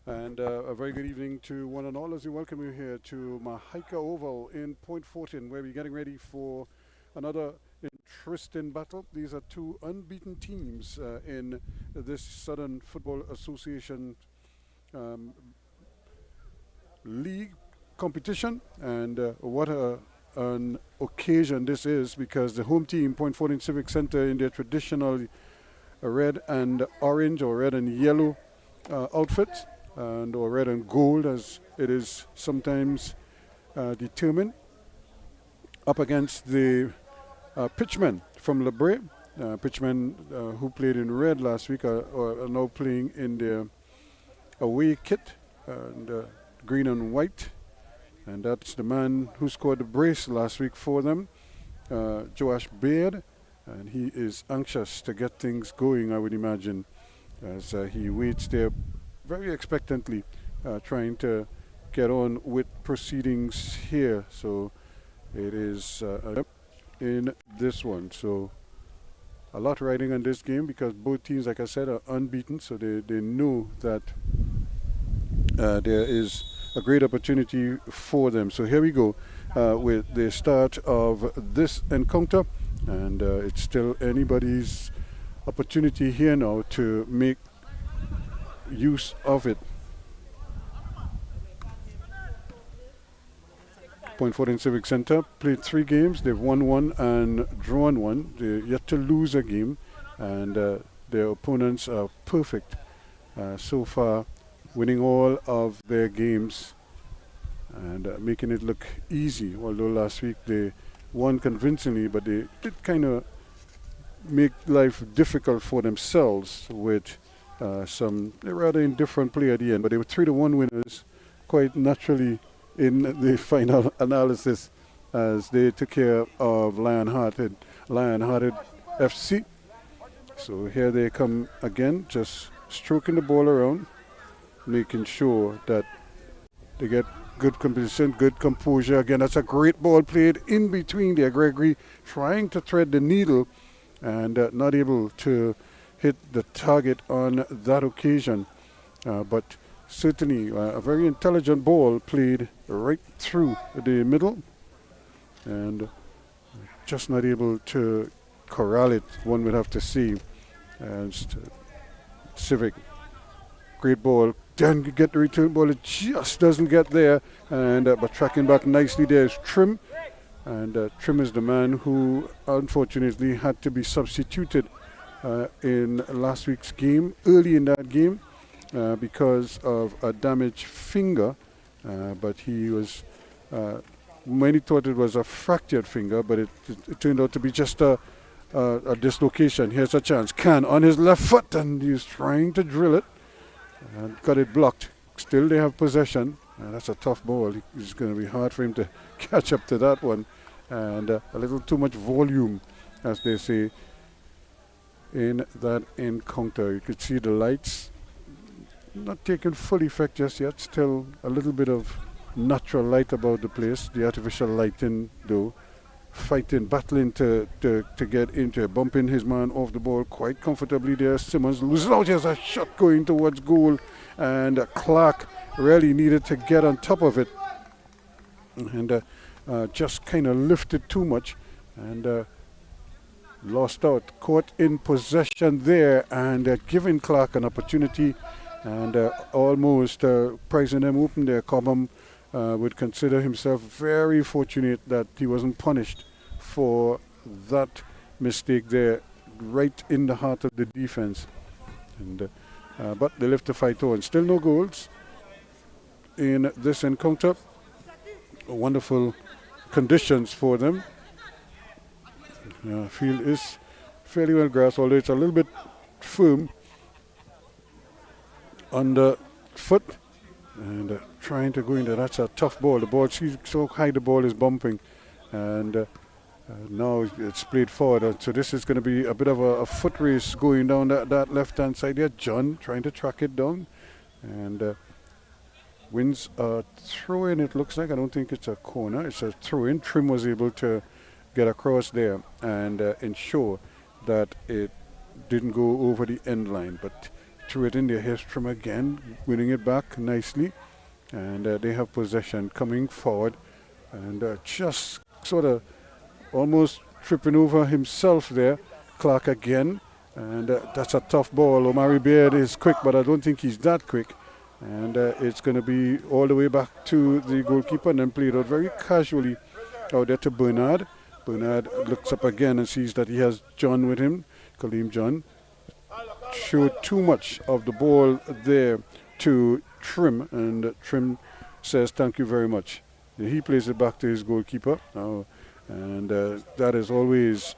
And a very good evening to one and all as we welcome you here to Mahika Oval in Point Fortin, where we're getting ready for another interesting battle. These are two unbeaten teams in this Southern Football Association um, league competition. And an occasion this is, because the home team, Point Fortin Civic Center, in their traditional red and orange or red and yellow outfits, and or red and gold as it is sometimes determined, up against the Pitchmen from Lebre. Pitchmen who played in red last week are now playing in their away kit, and green and white. And that's the man who scored the brace last week for them, Joash Baird. And he is anxious to get things going, I would imagine, as he waits there very expectantly, trying to get on with proceedings here. So it is in this one. So a lot riding on this game because both teams, like I said, are unbeaten. So they know that there is a great opportunity for them. So here we go with the start of this encounter. And it's still anybody's opportunity here now to make use of it. Point Fortin Civic Center played 3 games. They've won 1 and drawn 1. They're yet to lose a game, and their opponents are perfect so far, winning all of their games and making it look easy. Although last week they won convincingly, but they did kind of make life difficult for themselves with some rather indifferent play at the end. But they were 3-1 winners quite naturally in the final analysis, as they took care of Lion-Hearted FC. So here they come again, just stroking the ball around, making sure that they get good composition, good composure. Again, that's a great ball played in between there. Gregory trying to thread the needle and not able to hit the target on that occasion. But certainly a very intelligent ball played right through the middle, and just not able to corral it, one would have to see. And Civic, great ball. Then get the return ball, it just doesn't get there, and but tracking back nicely there is Trim, and Trim is the man who unfortunately had to be substituted in last week's game, early in that game, because of a damaged finger, but he was, many thought it was a fractured finger, but it turned out to be just a dislocation. Here's a chance, Can on his left foot, and he's trying to drill it, and got it blocked. Still they have possession. That's a tough ball. It's going to be hard for him to catch up to that one. And a little too much volume, as they say, in that encounter. You could see the lights not taking full effect just yet. Still a little bit of natural light about the place. The artificial lighting, though, fighting, battling to get into it, bumping his man off the ball quite comfortably there. Simmons loses out. Here's a shot going towards goal, and Clark really needed to get on top of it, and just kind of lifted too much and lost out. Caught in possession there, and giving Clark an opportunity, and almost pricing them open there. Cobham would consider himself very fortunate that he wasn't punished for that mistake there, right in the heart of the defense. And but they live to fight on. Still no goals in this encounter. Wonderful conditions for them. Field is fairly well grassed, although it's a little bit firm underfoot. And trying to go in there. That's a tough ball. The ball, see so high the ball is bumping, and now it's played forward. So this is going to be a bit of a foot race going down that left-hand side there. John trying to track it down, and wins a throw-in, it looks like. I don't think it's a corner. It's a throw-in. Trim was able to get across there and ensure that it didn't go over the end line. But threw it in their history again, winning it back nicely. And they have possession coming forward. And just sort of almost tripping over himself there. Clark again. And that's a tough ball. Omari Baird is quick, but I don't think he's that quick. And it's going to be all the way back to the goalkeeper and then played out very casually out there to Bernard. Bernard looks up again and sees that he has John with him. Kaleem John showed too much of the ball there to Trim, and Trim says thank you very much. He plays it back to his goalkeeper now, and that is always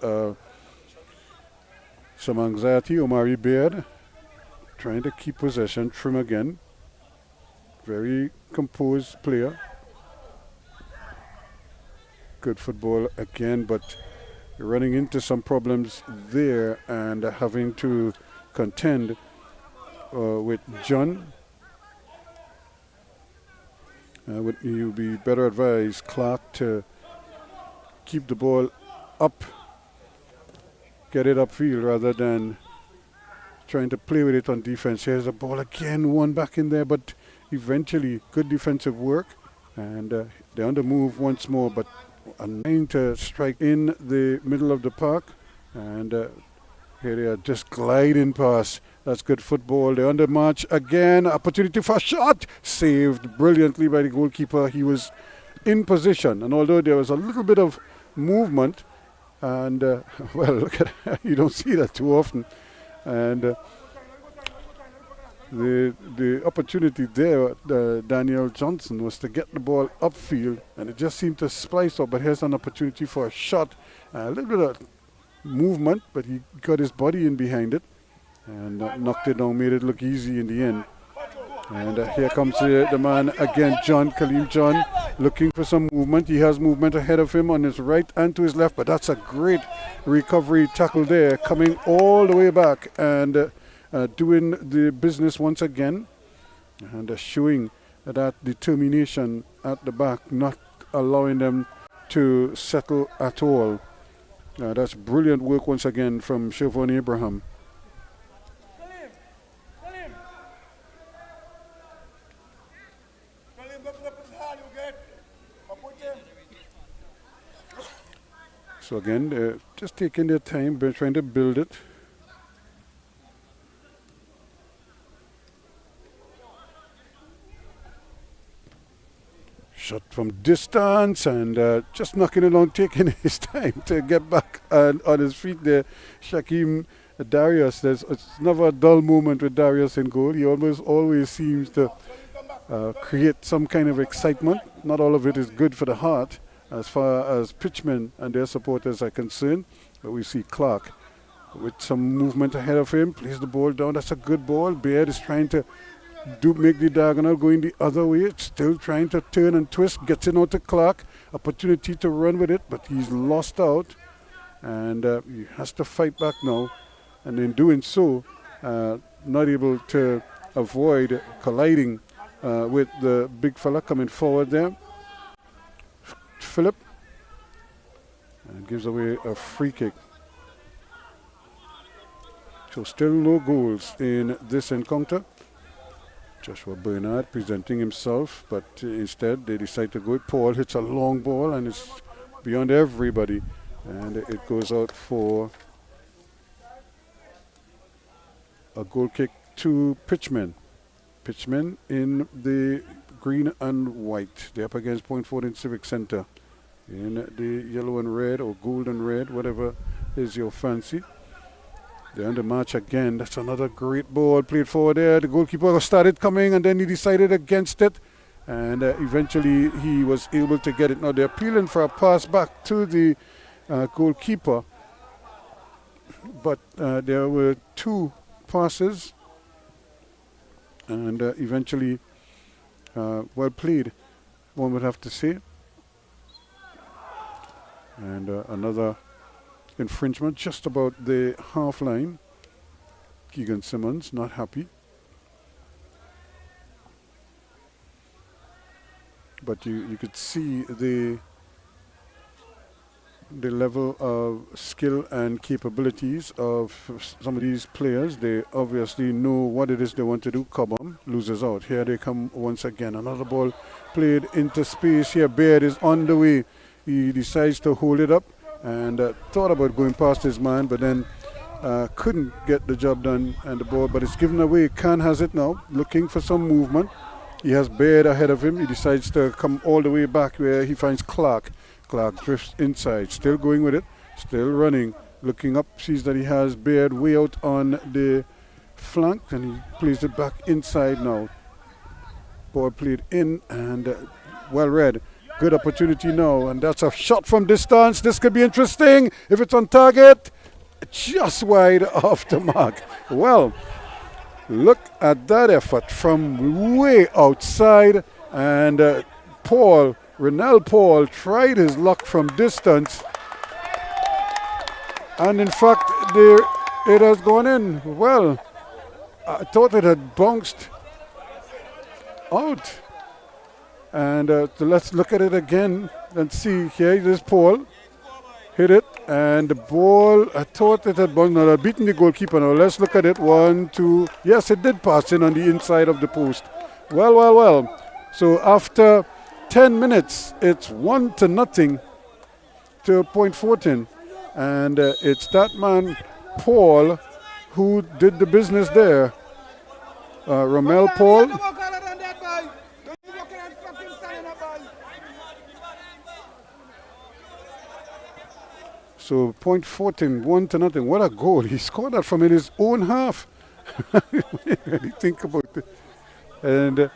some anxiety. Omari Baird trying to keep possession. Trim again. Very composed player. Good football again, but running into some problems there and having to contend with John. Would you be better advised, Clark, to keep the ball up, get it upfield rather than trying to play with it on defense. Here's the ball again, one back in there, but eventually good defensive work, and they're on the move once more, but trying to strike in the middle of the park, and here they are just gliding past. That's good football. They're on the march again. Opportunity for a shot. Saved brilliantly by the goalkeeper. He was in position, and although there was a little bit of movement, and well, look at that. You don't see that too often, and the opportunity there, Daniel Johnson, was to get the ball upfield, and it just seemed to splice up. But here's an opportunity for a shot. A little bit of movement, but he got his body in behind it and knocked it down, made it look easy in the end. And here comes the man again, John, Kaleem John, looking for some movement. He has movement ahead of him on his right and to his left, but that's a great recovery tackle there, coming all the way back and doing the business once again, and showing that determination at the back, not allowing them to settle at all. That's brilliant work once again from Siobhan Abraham. So again, just taking their time, trying to build it. Shot from distance, and just knocking it on, taking his time to get back and on his feet there. Shaquem Darius, it's never a dull moment with Darius in goal. He always seems to create some kind of excitement. Not all of it is good for the heart as far as Pitchmen and their supporters are concerned. But we see Clark with some movement ahead of him, plays the ball down. That's a good ball. Baird is trying to make the diagonal, going the other way, still trying to turn and twist, gets it out to Clark, opportunity to run with it, but he's lost out, and he has to fight back now, and in doing so, not able to avoid colliding with the big fella coming forward there. Philip, and gives away a free kick. So still no goals in this encounter. Joshua Bernard presenting himself, but instead they decide to go with Paul. Hits a long ball and it's beyond everybody, and it goes out for a goal kick to Pitchmen. Pitchmen in the green and white. They're up against Fortin Civic Centre in the yellow and red, or gold and red, whatever is your fancy. They're on the march again. That's another great ball played forward there. The goalkeeper started coming, and then he decided against it, and eventually he was able to get it. Now they're appealing for a pass back to the goalkeeper, but there were two passes, and eventually well played, one would have to say. And another infringement just about the half line. Keegan Simmons not happy, but you could see the the level of skill and capabilities of some of these players. They obviously know what it is they want to do. Cobham loses out. Here they come once again. Another ball played into space here. Baird is on the way. He decides to hold it up and thought about going past his man, but then couldn't get the job done, and the ball, but it's given away. Khan has it now, looking for some movement. He has Baird ahead of him. He decides to come all the way back where he finds Clark. Clark drifts inside, still going with it, still running, looking up, sees that he has Baird way out on the flank, and he plays it back inside now. Ball played in and well read. Good opportunity now, and that's a shot from distance. This could be interesting if it's on target. Just wide off the mark. Well, look at that effort from way outside, and Renell Paul tried his luck from distance, and in fact it has gone in. Well, I thought it had bounced out, and so let's look at it again and see. Here is Paul, hit it, and the ball, I thought it had bounced. Now I've beaten the goalkeeper. Now let's look at it. 1, 2, yes, it did pass in on the inside of the post. Well. So after 10 minutes, it's 1-0 to Point Fortin, and it's that man Paul who did the business there. Ramel Paul. So Point Fortin, 1-0. What a goal! He scored that from in his own half. When you think about it, and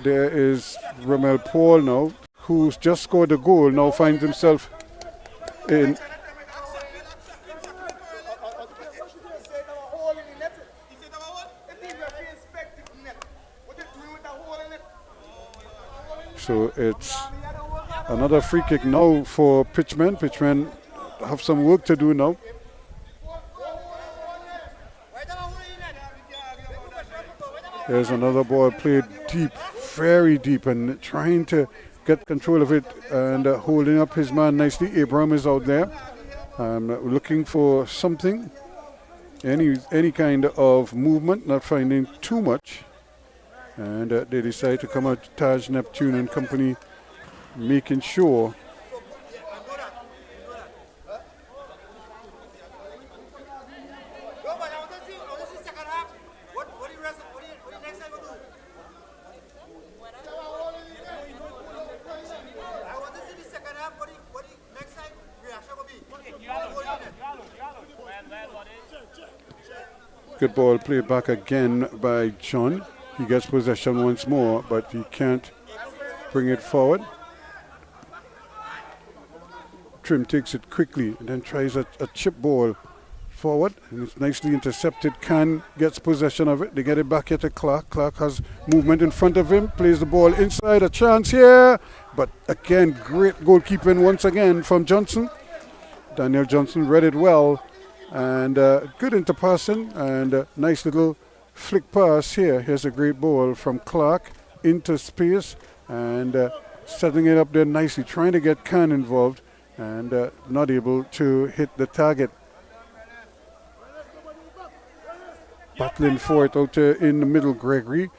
there is Ramel Paul now, who's just scored a goal. Now finds himself in. So it's another free kick now for Pitchmen. Pitchmen have some work to do now. There's another ball played deep, very deep, and trying to get control of it and holding up his man nicely. Abraham is out there looking for something, any kind of movement, not finding too much. And they decide to come out, Taj, Neptune and company, making sure. Good ball played back again by John. He gets possession once more, but he can't bring it forward. Trim takes it quickly and then tries a chip ball forward, and it's nicely intercepted. Khan gets possession of it. They get it back here to Clark. Clark has movement in front of him, plays the ball inside. A chance here, but again, great goalkeeping once again from Johnson. Daniel Johnson read it well, and good interpassing, and nice little flick pass here. Here's a great ball from Clark into space, and setting it up there nicely, trying to get Khan involved, and not able to hit the target. Battling for it out in the middle, Gregory,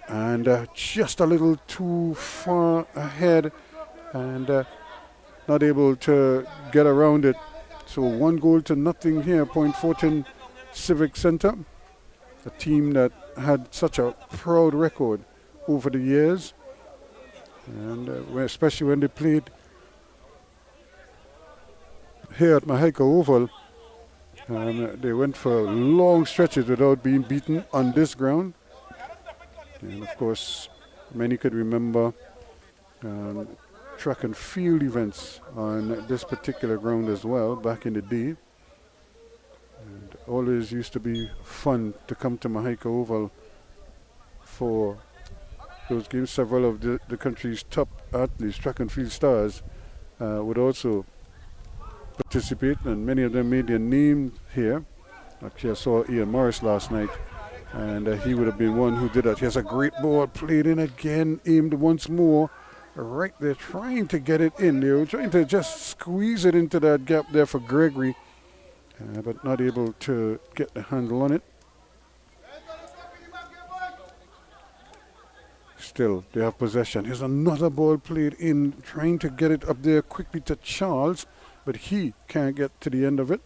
and just a little too far ahead, and not able to get around it. So 1-0 here, Point Fortin Civic Centre, a team that had such a proud record over the years, and especially when they played here at Mahaika Oval. They went for long stretches without being beaten on this ground. And of course, many could remember track and field events on this particular ground as well back in the day. And always used to be fun to come to Mahaika Oval for those games. Several of the country's top athletes, track and field stars, would also participate, and many of them made their name here. Actually, I saw Ian Morris last night and he would have been one who did that. Here's a great ball played in again, aimed once more. Right there, trying to get it in. They were trying to just squeeze it into that gap there for Gregory, but not able to get the handle on it. Still, they have possession. Here's another ball played in, trying to get it up there quickly to Charles, but he can't get to the end of it.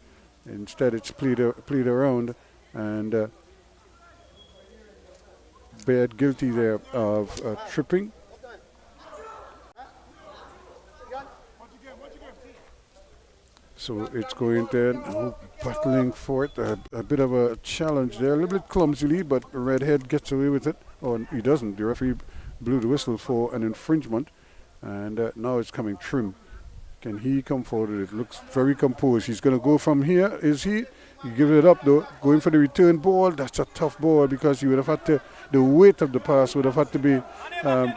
Instead, it's played around, and Baird guilty there of tripping. So it's going there, now battling for it. A bit of a challenge there, a little bit clumsily, but Redhead gets away with it. Or he doesn't. The referee blew the whistle for an infringement, and now it's coming Trim. Can he come forward? It looks very composed. He's going to go from here, is he? He gives it up though, going for the return ball. That's a tough ball because he would have had to, the weight of the pass would have had to be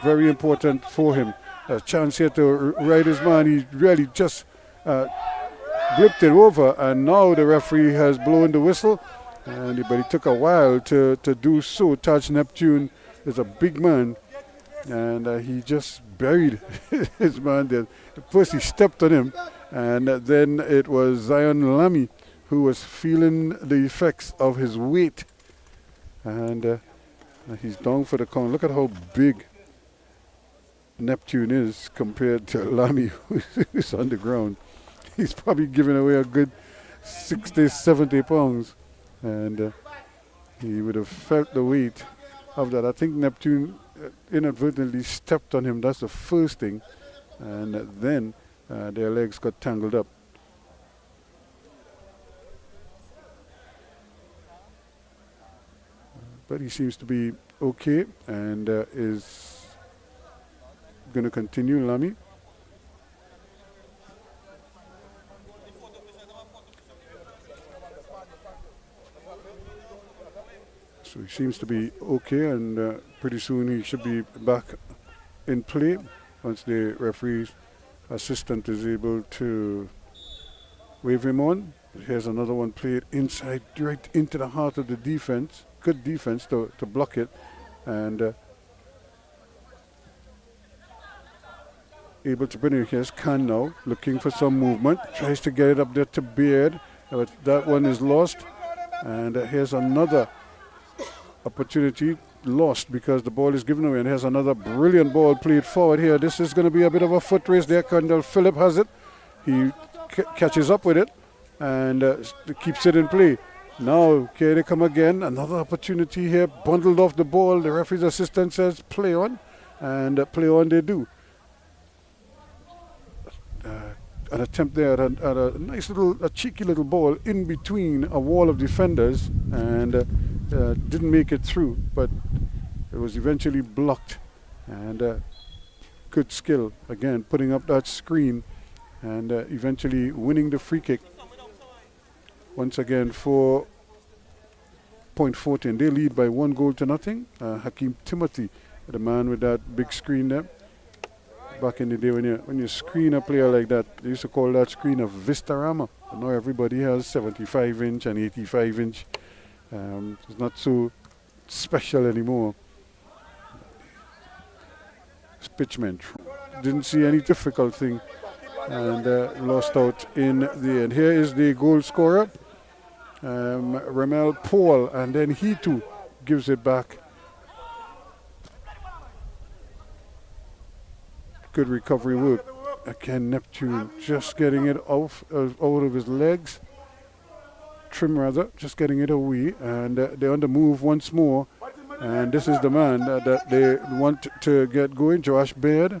very important for him. A chance here to ride his man. He really just blipped it over, and now the referee has blown the whistle, but it took a while to do so. Taj Neptune is a big man, and he just buried his man there. First he stepped on him, and then it was Zion Lamy who was feeling the effects of his weight, and he's down for the count. Look at how big Neptune is compared to Lamy, who's on the ground. He's probably giving away a good 60, 70 pounds. And he would have felt the weight of that. I think Neptune inadvertently stepped on him. That's the first thing. And then their legs got tangled up. But he seems to be okay and is going to continue, Lamy. So he seems to be okay, and pretty soon he should be back in play once the referee's assistant is able to wave him on. Here's another one played inside, right into the heart of the defense. Good defense to block it, and able to bring it. Here's Khan now, looking for some movement. Tries to get it up there to Beard, but that one is lost. And here's another opportunity lost because the ball is given away, and here's another brilliant ball played forward here. This is going to be a bit of a foot race there. Kendall Phillip has it. He catches up with it and keeps it in play. Now, here they come again. Another opportunity here, bundled off the ball. The referee's assistant says play on, and play on they do. An attempt there at a nice little, a cheeky little ball in between a wall of defenders, and didn't make it through, but it was eventually blocked. And good skill, again, putting up that screen and eventually winning the free kick. Once again for Point Fortin. They lead by 1-0. Hakeem Timothy, the man with that big screen there. Back in the day when you screen a player like that, they used to call that screen a Vistarama. Now everybody has 75-inch and 85-inch. It's not so special anymore. Pitchmen didn't see any difficult thing and lost out in the end. Here is the goal scorer, Ramel Paul, and then he too gives it back. Good recovery work. Again, Neptune just getting it out of his legs. Trim rather, just getting it away, and they're on the move once more. And this is the man that they want to get going, Josh Baird.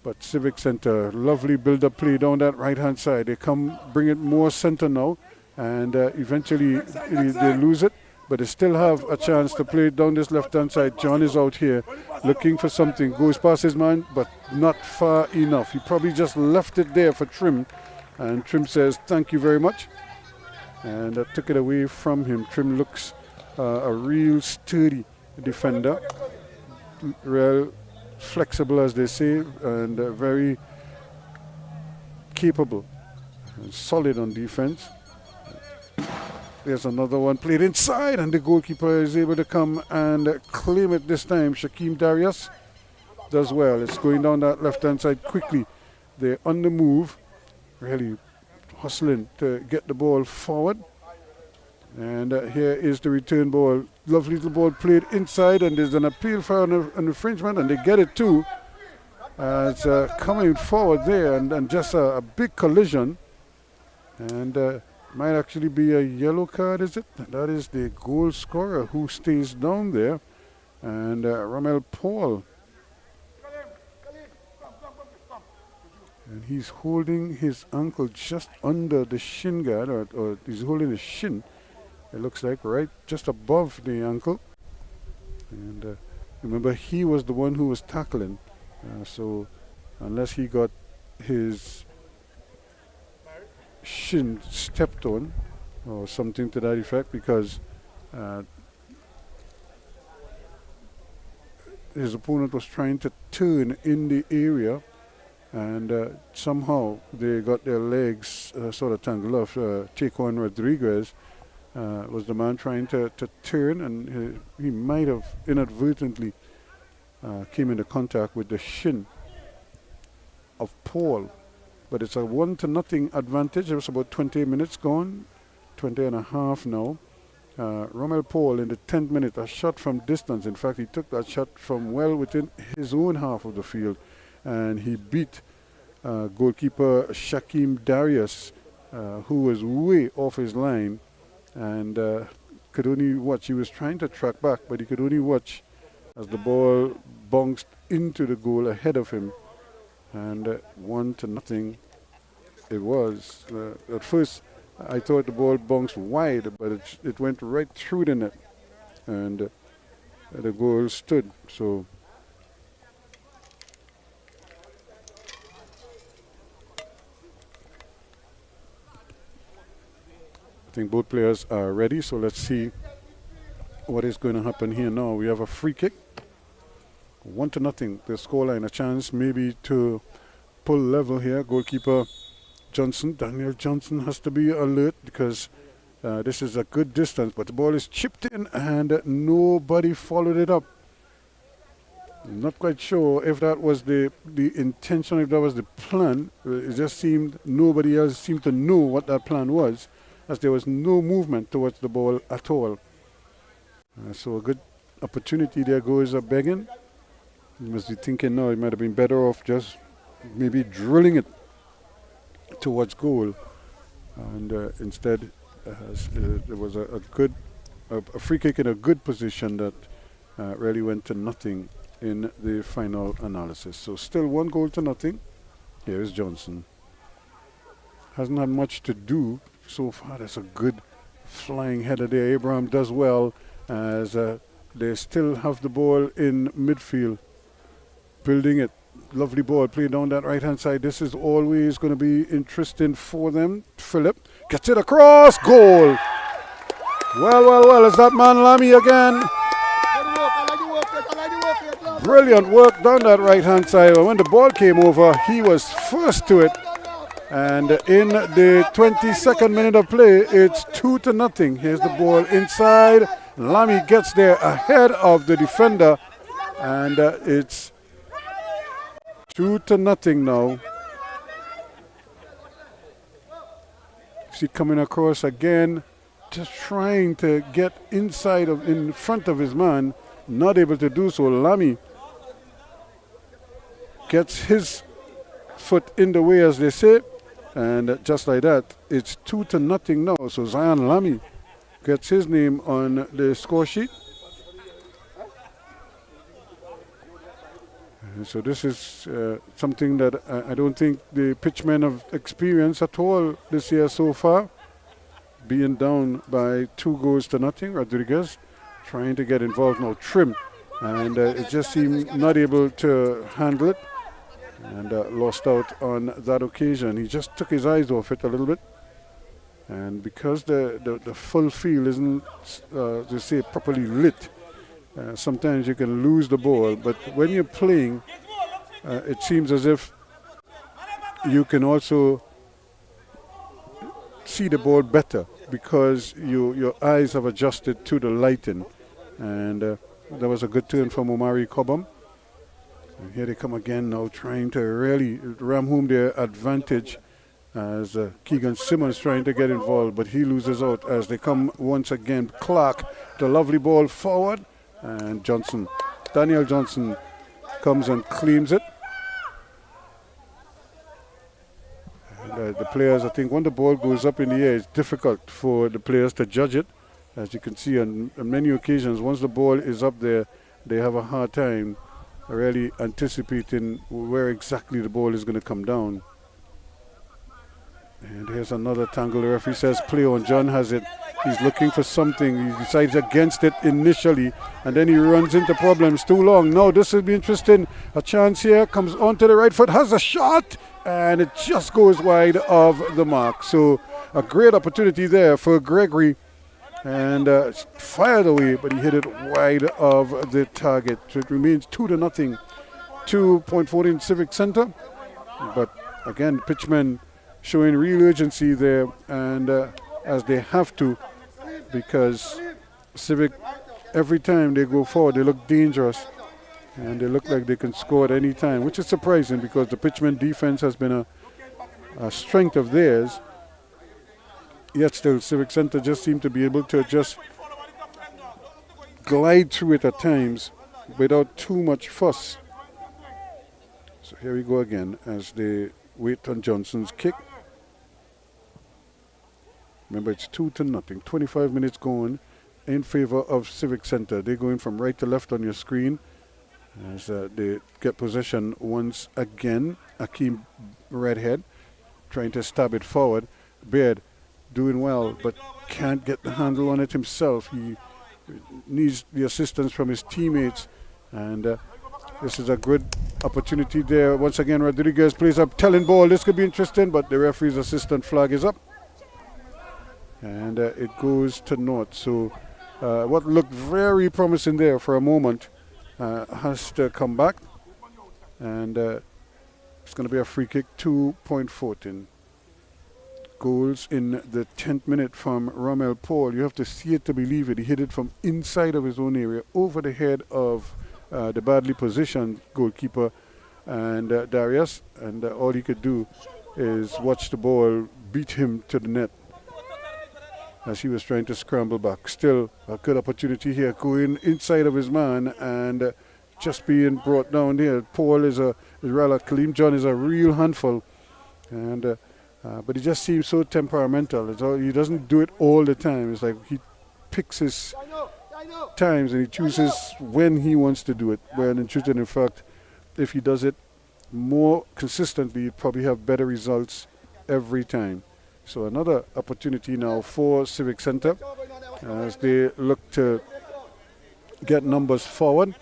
But Civic Center, lovely build-up play down that right-hand side. They come, bring it more center now, and eventually they lose it. But they still have a chance to play down this left-hand side. John is out here looking for something. Goes past his man, but not far enough. He probably just left it there for Trim. And Trim says, thank you very much. And took it away from him. Trim looks a real sturdy defender. Real flexible, as they say, and very capable and solid on defense. there's another one played inside, and the goalkeeper is able to come and claim it this time. Shaquem Darius does well. It's going down that left-hand side quickly. They're on the move, really hustling to get the ball forward. And here is the return ball. Lovely little ball played inside, and there's an appeal for an infringement, and they get it too. It's coming forward there, and just a big collision. And might actually be a yellow card, is it? That is the goal scorer who stays down there. And Ramel Paul. And he's holding his ankle just under the shin guard, or he's holding his shin. It looks like right just above the ankle. And remember, he was the one who was tackling. So unless he got his shin stepped on or something to that effect, because his opponent was trying to turn in the area, and somehow they got their legs sort of tangled off. Taquan Rodriguez was the man trying to turn, and he might have inadvertently came into contact with the shin of Paul. But it's a 1-0 advantage. It was about 20 minutes gone, 20 and a half now. Ramel Paul in the 10th minute, a shot from distance. In fact, he took that shot from well within his own half of the field, and he beat goalkeeper Shaquem Darius, who was way off his line, and could only watch. He was trying to track back, but he could only watch as the ball bounced into the goal ahead of him. And 1-0 it was. At first, I thought the ball bounced wide, but it went right through the net, and the goal stood. So I think both players are ready. So let's see what is going to happen here now. We have a free kick. 1-0, the scoreline. A chance maybe to pull level here. Goalkeeper Johnson, Daniel Johnson, has to be alert, because this is a good distance, but the ball is chipped in and nobody followed it up. I'm not quite sure if that was the intention, if that was the plan. It just seemed nobody else seemed to know what that plan was, as there was no movement towards the ball at all. So a good opportunity there goes a begging. You must be thinking now, it might have been better off just maybe drilling it towards goal, and instead there was a free kick in a good position that really went to nothing in the final analysis. So still 1-0. Here is Johnson. Hasn't had much to do so far. That's a good flying header there. Abraham does well, as they still have the ball in midfield, building it. Lovely ball played down that right-hand side. This is always going to be interesting for them. Philip gets it across. Goal. Well, it's that man Lamy again. Brilliant work down that right-hand side. When the ball came over, he was first to it. And in the 22nd minute of play, it's 2-0. Here's the ball inside. Lamy gets there ahead of the defender, and it's 2-0 now. See coming across again, just trying to get in front of his man, not able to do so. Lamy gets his foot in the way, as they say, and just like that, it's 2-0 now. So Zion Lamy gets his name on the score sheet. So this is something that I don't think the pitchmen have experienced at all this year so far. Being down by 2-0. Rodriguez trying to get involved now. Trim, and it just seemed not able to handle it, and lost out on that occasion. He just took his eyes off it a little bit, and because the full field isn't, they say, properly lit, sometimes you can lose the ball. But when you're playing, it seems as if you can also see the ball better, because your eyes have adjusted to the lighting. And that was a good turn from Omari Cobham. And here they come again now, trying to really ram home their advantage as Keegan Simmons trying to get involved, but he loses out as they come once again. Clark, the lovely ball forward, and Daniel Johnson comes and claims it. And the players, I think when the ball goes up in the air, it's difficult for the players to judge it. As you can see on many occasions, once the ball is up there, they have a hard time really anticipating where exactly the ball is going to come down. And here's another tangle. The referee says play on. John has it. He's looking for something. He decides against it initially, and then he runs into problems too long. No, this will be interesting. A chance here. Comes onto the right foot. Has a shot, and it just goes wide of the mark. So a great opportunity there for Gregory. And fired away, but he hit it wide of the target. So it remains 2-0 to Fortin Civic Center. But again, pitchmen showing real urgency there, and as they have to, because Civic, every time they go forward, they look dangerous, and they look like they can score at any time, which is surprising because the pitchmen defense has been a strength of theirs. Yet still, Civic Center just seem to be able to just glide through it at times without too much fuss. So here we go again as they wait on Johnson's kick. Remember, it's 2-0. 25 minutes going in favor of Civic Center. They're going from right to left on your screen as they get possession once again. Akeem Redhead trying to stab it forward. Beard doing well, but can't get the handle on it himself. He needs the assistance from his teammates, and this is a good opportunity there. Once again, Rodriguez plays up telling ball. This could be interesting, but the referee's assistant flag is up, and it goes to naught. So what looked very promising there for a moment has to come back, and it's going to be a free kick to Fortin. Goals in the 10th minute from Rommel Paul. You have to see it to believe it. He hit it from inside of his own area over the head of the badly positioned goalkeeper and Darius, and all he could do is watch the ball beat him to the net as he was trying to scramble back. Still a good opportunity here, going inside of his man and just being brought down there. Paul is Kaleem John is a real handful, and but he just seems so temperamental. He doesn't do it all the time. It's like he picks his times and he chooses when he wants to do it. When in fact, if he does it more consistently, he'd probably have better results every time. So another opportunity now for Civic Center as they look to get numbers forward.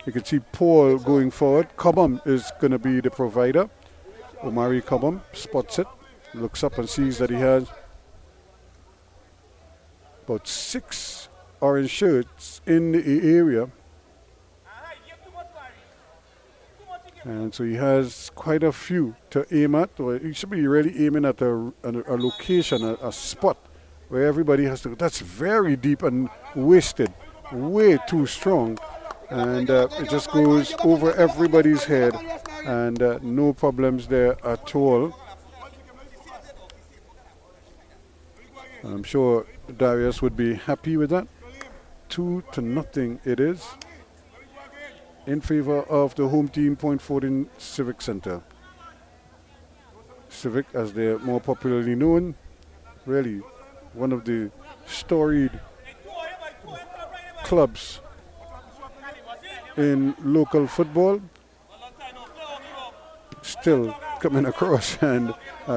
You can see Paul going forward. Cobham is going to be the provider. Omari Cobham spots it. Looks up and sees that he has about 6 orange shirts in the area, and so he has quite a few to aim at. Or he should be really aiming at a location, a spot where everybody has to go. That's very deep and wasted, way too strong, and it just goes over everybody's head, and no problems there at all. I'm sure Darius would be happy with that. 2-0 it is in favor of the home team, Fortin Civic Center. Civic, as they're more popularly known, really one of the storied clubs in local football. Still coming across and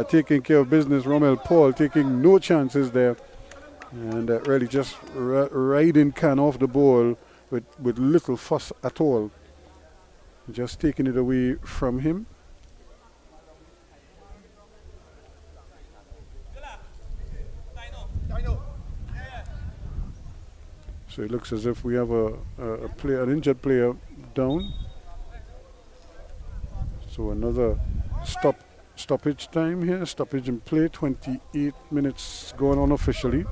taking care of business. Rommel Paul taking no chances there, and really just riding Can off the ball with little fuss at all. Just taking it away from him. So it looks as if we have an injured player down. So another stop stoppage time here, stoppage in play, 28 minutes going on officially.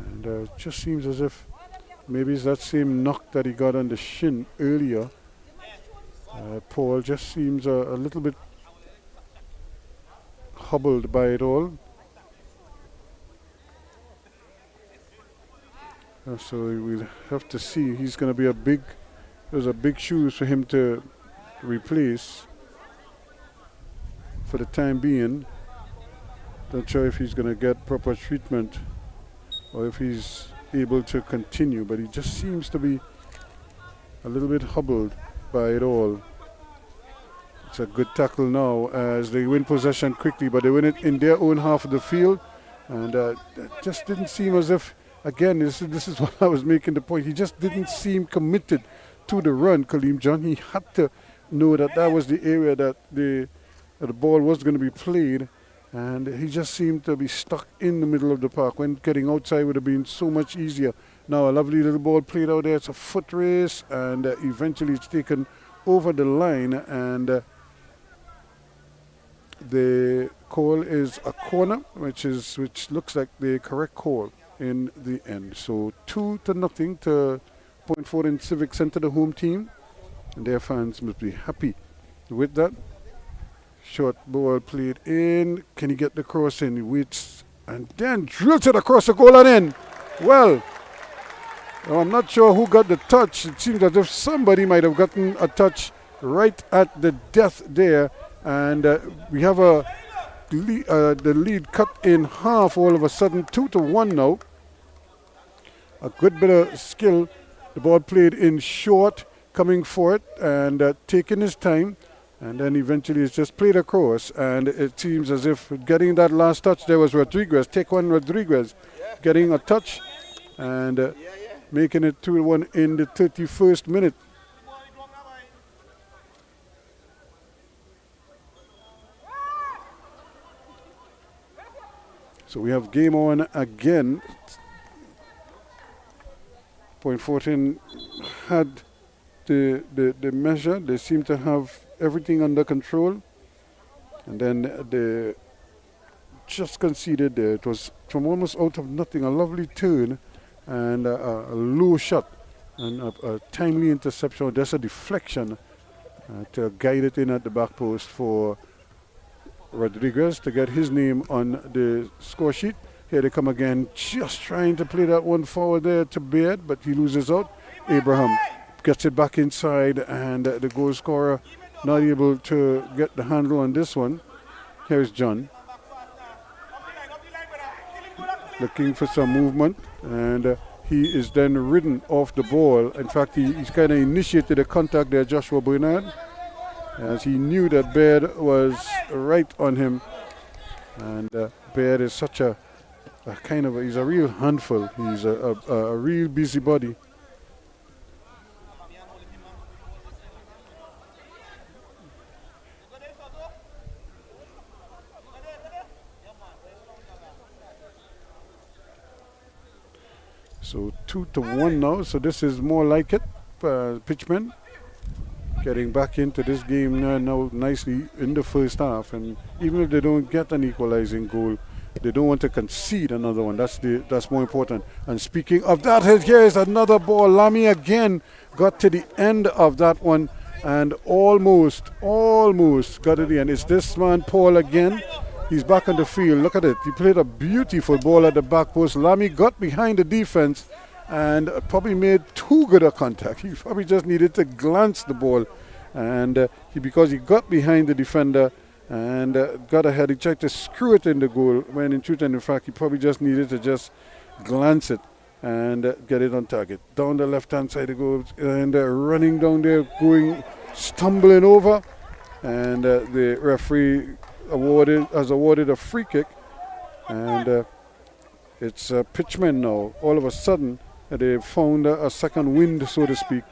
And it just seems as if maybe it's that same knock that he got on the shin earlier. Paul just seems a little bit hobbled by it all. So we'll have to see. He's going to be there's a big shoes for him to replace for the time being. Not sure if he's going to get proper treatment or if he's able to continue, but he just seems to be a little bit hobbled by it all. It's a good tackle now as they win possession quickly, but they win it in their own half of the field, and it just didn't seem as if, again, this is what I was making the point, he just didn't seem committed to the run, Kaleem John. He had to know that was the area that the ball was going to be played, and he just seemed to be stuck in the middle of the park when getting outside would have been so much easier. Now a lovely little ball played out there. It's a foot race, and eventually it's taken over the line, and the call is a corner, which looks like the correct call in the end. So 2-0 to Fortin Civic Center, the home team, and their fans must be happy with that. Short ball played in. Can he get the cross in? He waits and then drills it across the goal and in. Well, I'm not sure who got the touch. It seems as if somebody might have gotten a touch right at the death there, and we have the lead cut in half all of a sudden, 2-1 now. A good bit of skill. The ball played in short, coming for it and taking his time, and then eventually it's just played across, and it seems as if getting that last touch there was Rodriguez, Rodriguez getting a touch and making it 2-1 in the 31st minute. So we have game on again. Fortin had the measure. They seem to have everything under control, and then they just conceded there. It was from almost out of nothing, a lovely turn and a low shot and a timely interception. There's a deflection to guide it in at the back post for Rodriguez to get his name on the score sheet. Here they come again, just trying to play that one forward there to Baird, but he loses out. Abraham gets it back inside, and the goal scorer not able to get the handle on this one. Here's John looking for some movement, and he is then ridden off the ball. In fact, he's kind of initiated a contact there, Joshua Bernard, as he knew that Baird was right on him, and Baird is such a he's a real handful. He's a real busybody. So 2-1 now. So this is more like it. Pitchmen getting back into this game now nicely in the first half, and even if they don't get an equalizing goal, they don't want to concede another one. That's more important. And speaking of that, here is another ball. Lamy again got to the end of that one and almost got to the end. It's this man Paul again. He's back on the field. Look at it. He played a beautiful ball at the back post. Lamy got behind the defense and probably made too good a contact. He probably just needed to glance the ball, and because he got behind the defender and got ahead, he tried to screw it in the goal, when in truth and in fact he probably just needed to just glance it and get it on target. Down the left hand side it goes, and running down there, stumbling over, and the referee has awarded a free kick, and it's Pitchmen now. All of a sudden they found a second wind, so to speak,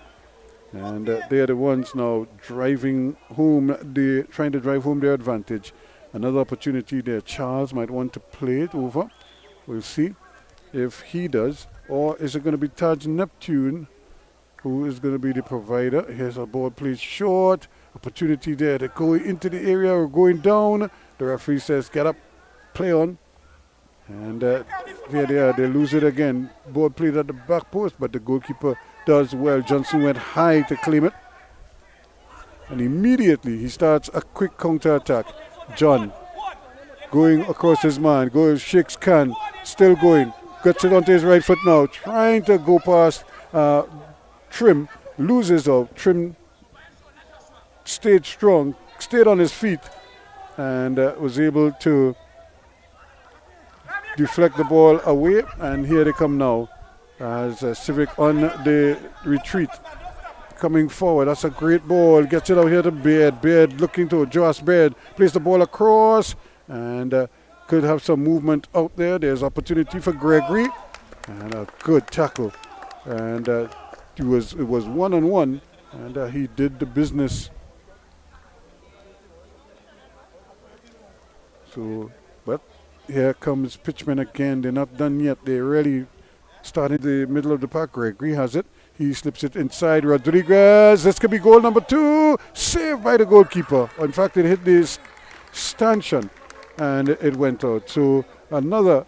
and they're the ones now trying to drive home their advantage. Another opportunity there. Charles might want to play it over. We'll see if he does, or is it going to be Taj Neptune who is going to be the provider. Here's a ball played short. Opportunity there to go into the area or going down. The referee says, get up, play on. And there they are, they lose it again. Ball played at the back post, but the goalkeeper does well. Johnson went high to claim it. And immediately he starts a quick counter-attack. John going across his man, goes, shakes Khan, still going. Gets it onto his right foot now, trying to go past Trim, loses out. Trim stayed strong, stayed on his feet, and was able to deflect the ball away. And here they come now as Civic on the retreat, coming forward. That's a great ball, gets it out here to Baird. Baird looking to Josh Baird, plays the ball across, and could have some movement out there. There's opportunity for Gregory, and a good tackle. And it was one-on-one, and he did the business. So, but here comes Pitchmen again. They're not done yet. They really started the middle of the park. Gregory has it. He slips it inside. Rodriguez. This could be goal number 2. Saved by the goalkeeper. In fact, it hit this stanchion and it went out. So another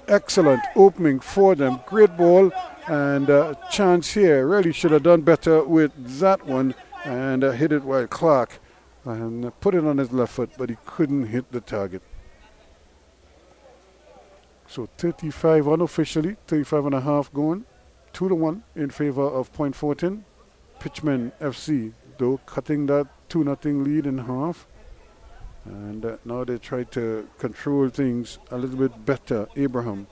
excellent opening for them. Great ball and chance here. Really should have done better with that one and hit it while Clark and put it on his left foot, but he couldn't hit the target. So 35 unofficially, 35 and a half going, 2-1 in favor of Point Fortin. Pitchmen F.C. though cutting that 2-0 lead in half. And now they try to control things a little bit better. Abraham.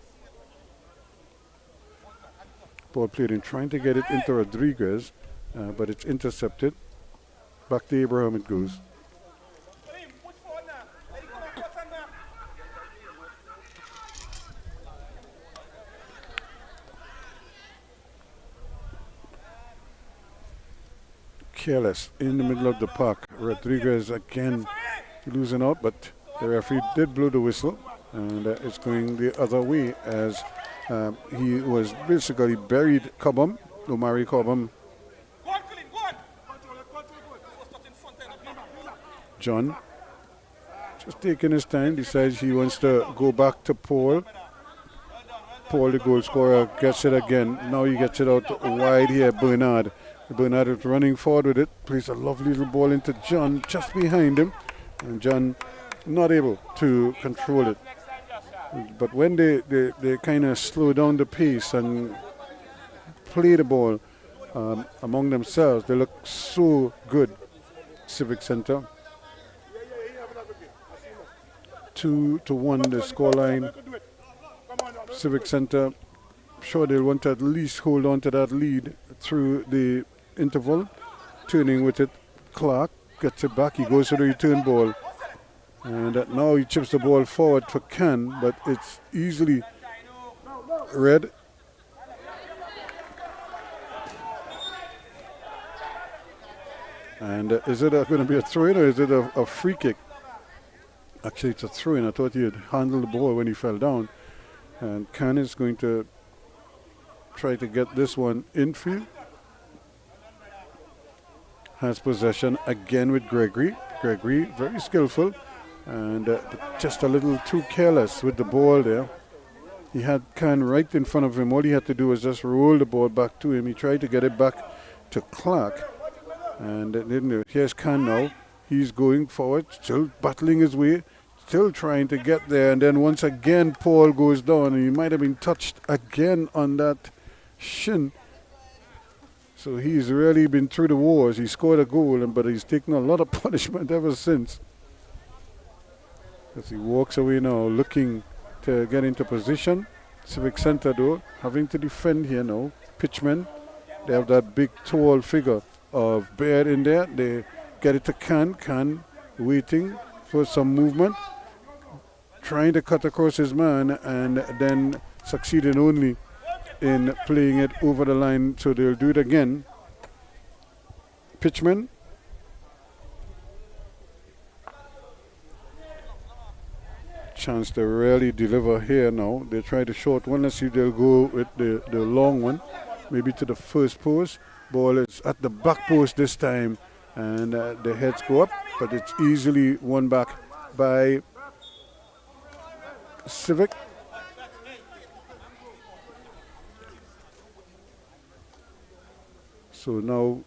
Ball played in, trying to get it into Rodriguez, but it's intercepted. Back to Abraham it goes. Careless in the middle of the park. Rodriguez again losing out, but the referee did blow the whistle, and it's going the other way as he was basically buried. Cobham, Omari Cobham. John just taking his time, decides he wants to go back to Paul. Paul, the goal scorer, gets it again. Now he gets it out wide here. Bernard is running forward with it. Plays a lovely little ball into John just behind him. And John not able to control it. But when they kind of slow down the pace and play the ball among themselves, they look so good. Civic Center. 2-1 the scoreline. Civic Center, sure they'll want to at least hold on to that lead through the interval. Turning with it, Clark gets it back. He goes to the return ball. And now he chips the ball forward for Khan, but it's easily read. And is it going to be a throw-in or is it a free kick? Actually, it's a throw-in. I thought he had handled the ball when he fell down. And Khan is going to try to get this one infield. Has possession again with Gregory. Gregory, very skillful. And just a little too careless with the ball there. He had Khan right in front of him. All he had to do was just roll the ball back to him. He tried to get it back to Clark. And didn't. Here's Khan now. He's going forward, still battling his way, still trying to get there. And then once again, Paul goes down. And he might have been touched again on that shin. So he's really been through the wars. He scored a goal, but he's taken a lot of punishment ever since. As he walks away now, looking to get into position. Civic Center, though, having to defend here now. Pitchmen, they have that big, tall figure of Baird in there. They get it to Khan. Khan waiting for some movement. Trying to cut across his man and then succeeding only in playing it over the line. So they'll do it again. Pitchmen. Chance to really deliver here now. They try the short one. Let's see if they'll go with the long one. Maybe to the first post. Ball is at the back post this time. and the heads go up, but it's easily won back by Civic. So now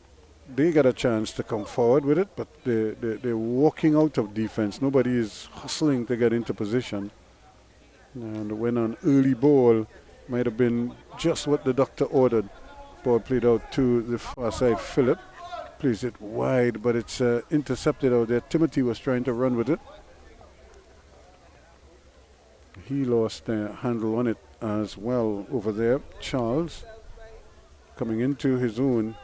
they get a chance to come forward with it, but they're walking out of defense. Nobody is hustling to get into position. And when an early ball might have been just what the doctor ordered. Ball played out to the far side. Philip plays it wide, but it's intercepted out there. Timothy was trying to run with it. He lost the handle on it as well over there. Charles coming into his own.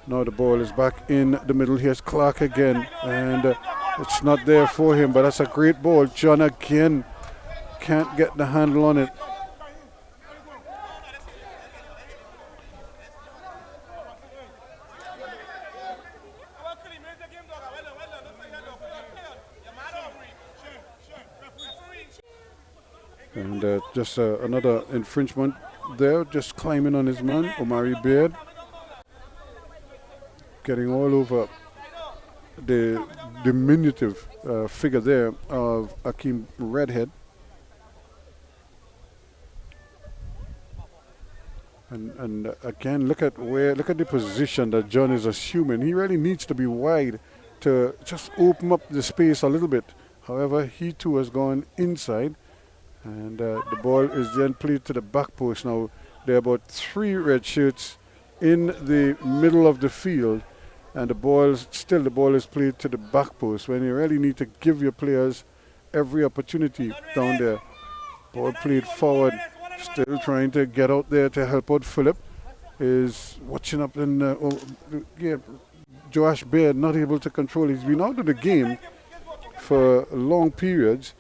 Now the ball is back in the middle. Here's Clark again, and it's not there for him, but that's a great ball. John again can't get the handle on it. And just another infringement there, just climbing on his man, Omari Beard. Getting all over the diminutive figure there of Akeem Redhead. And again, look at the position that John is assuming. He really needs to be wide to just open up the space a little bit. However, he too has gone inside, and the ball is then played to the back post. Now there are about 3 red shirts in the middle of the field, and the ball is played to the back post when you really need to give your players every opportunity down there. Ball played forward, still trying to get out there to help out. Philip is watching up, and Josh Baird not able to control. He's been out of the game for long periods,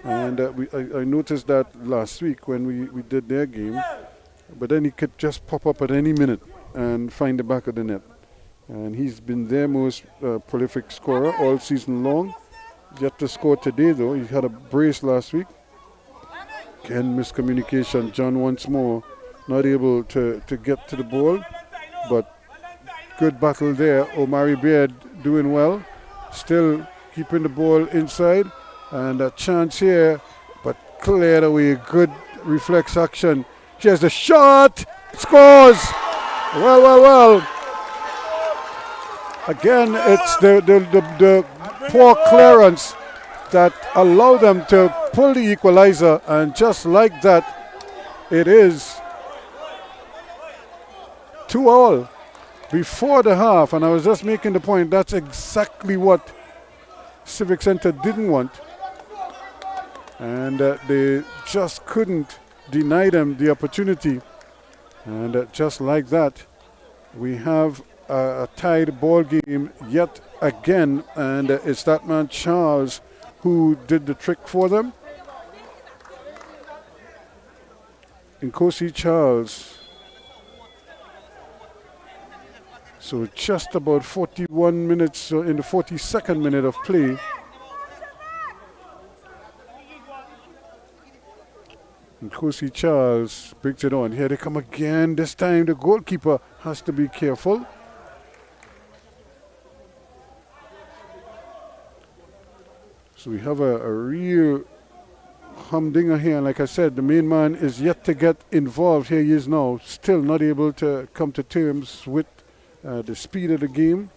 and I noticed that last week when we did their game, but then he could just pop up at any minute and find the back of the net. And he's been their most prolific scorer all season long. Yet to score today, though. He had a brace last week. Again, miscommunication. John once more not able to get to the ball. But good battle there. Omari Beard doing well. Still keeping the ball inside. And a chance here, but cleared away. Good reflex action. Here's the shot. Scores! Well. Again, it's the poor clearance that allowed them to pull the equalizer, and just like that, it is 2-2 before the half. And I was just making the point, that's exactly what Civic Center didn't want, and they just couldn't deny them the opportunity. And just like that, we have a tied ball game yet again, and it's that man Charles who did the trick for them. Nkosi Charles. So just about 41 minutes in the 42nd minute of play. Nkosi Charles brings it on. Here they come again. This time the goalkeeper has to be careful. So we have a real humdinger here. And like I said, the main man is yet to get involved. Here he is now, still not able to come to terms with the speed of the game.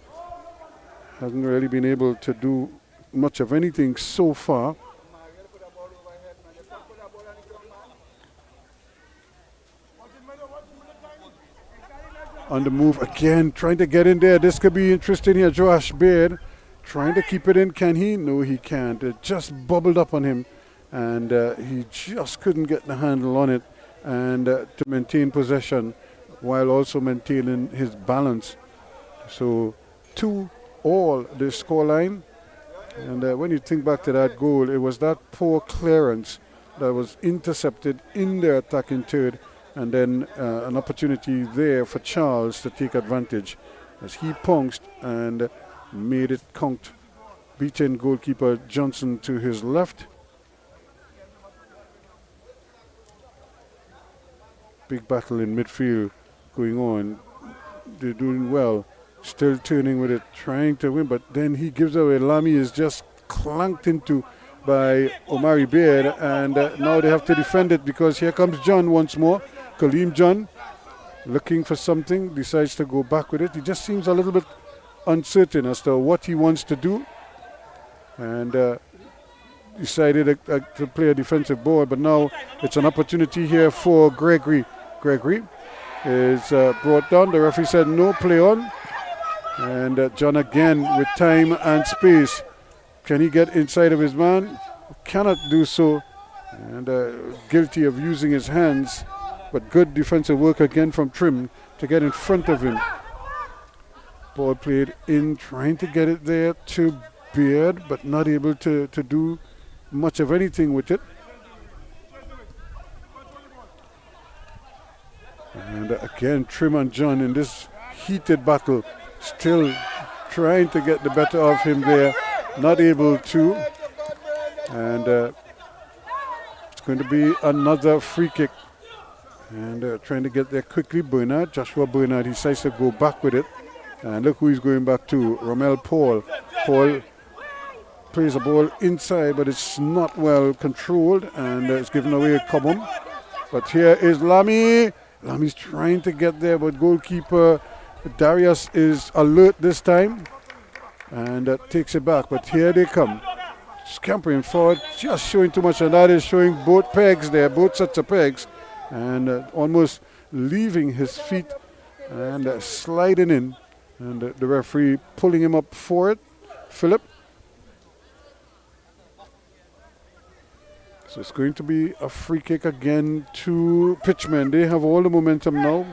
Hasn't really been able to do much of anything so far. On the move again, trying to get in there. This could be interesting here. Josh Baird trying to keep it in. Can he? No, he can't. It just bubbled up on him, and he just couldn't get the handle on it, and to maintain possession while also maintaining his balance. So 2-2 the scoreline. And when you think back to that goal, it was that poor clearance that was intercepted in the attacking third, and then an opportunity there for Charles to take advantage as he punched and made it count, beating goalkeeper Johnson to his left. Big battle in midfield going on. They're doing well. Still turning with it, trying to win, but then he gives away. Lamy is just clanked into by Omari Beard, and now they have to defend it because here comes John once more. Kaleem John looking for something, decides to go back with it. He just seems a little bit uncertain as to what he wants to do, and decided to play a defensive ball, but now it's an opportunity here for Gregory. Gregory is brought down. The referee said no, play on. And John again with time and space. Can he get inside of his man? Cannot do so. And guilty of using his hands. But good defensive work again from Trim to get in front of him. Ball played in, trying to get it there to Beard, but not able to do much of anything with it. And again, Trim and John in this heated battle, still trying to get the better of him there, not able to. And it's going to be another free kick. And trying to get there quickly, Bernard, Joshua Bernard, he decides to go back with it. And look who he's going back to, Romel Paul. Paul plays the ball inside, but it's not well controlled, and it's given away a Cobham. But here is Lamy. Lamy's trying to get there, but goalkeeper Darius is alert this time and takes it back. But here they come, scampering forward, just showing too much, and that is showing both pegs there, both sets of pegs, and almost leaving his feet and sliding in, and the referee pulling him up for it, Philip. So it's going to be a free kick again to Pitchmen. They have all the momentum now.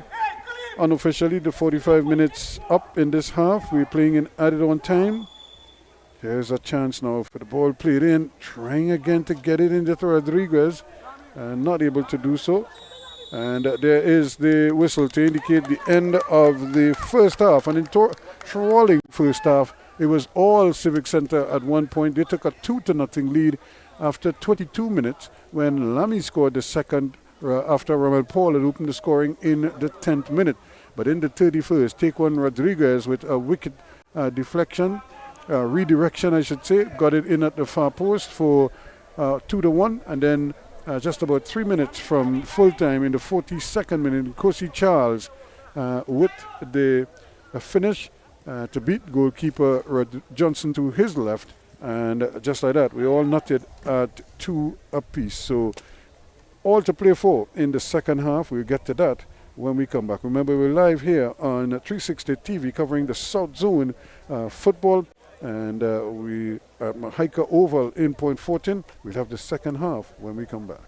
Unofficially, the 45 minutes up in this half. We're playing in added on time. There's a chance now for the ball played in. Trying again to get it into Rodriguez. And not able to do so. And there is the whistle to indicate the end of the first half. And in trawling first half, it was all Civic Center at one point. They took a 2-0 lead after 22 minutes when Lamy scored the second after Romel Paul had opened the scoring in the 10th minute. But in the 31st, Taekwon Rodriguez with a wicked deflection, redirection I should say, got it in at the far post for 2-1, and then just about 3 minutes from full time in the 42nd minute, Kosi Charles with the finish to beat goalkeeper Johnson to his left. And just like that, we all knotted at 2 apiece. So all to play for in the second half. We'll get to that when we come back. Remember, we're live here on 360 TV covering the South Zone football. And we at Hiker Oval in Point Fortin. We'll have the second half when we come back.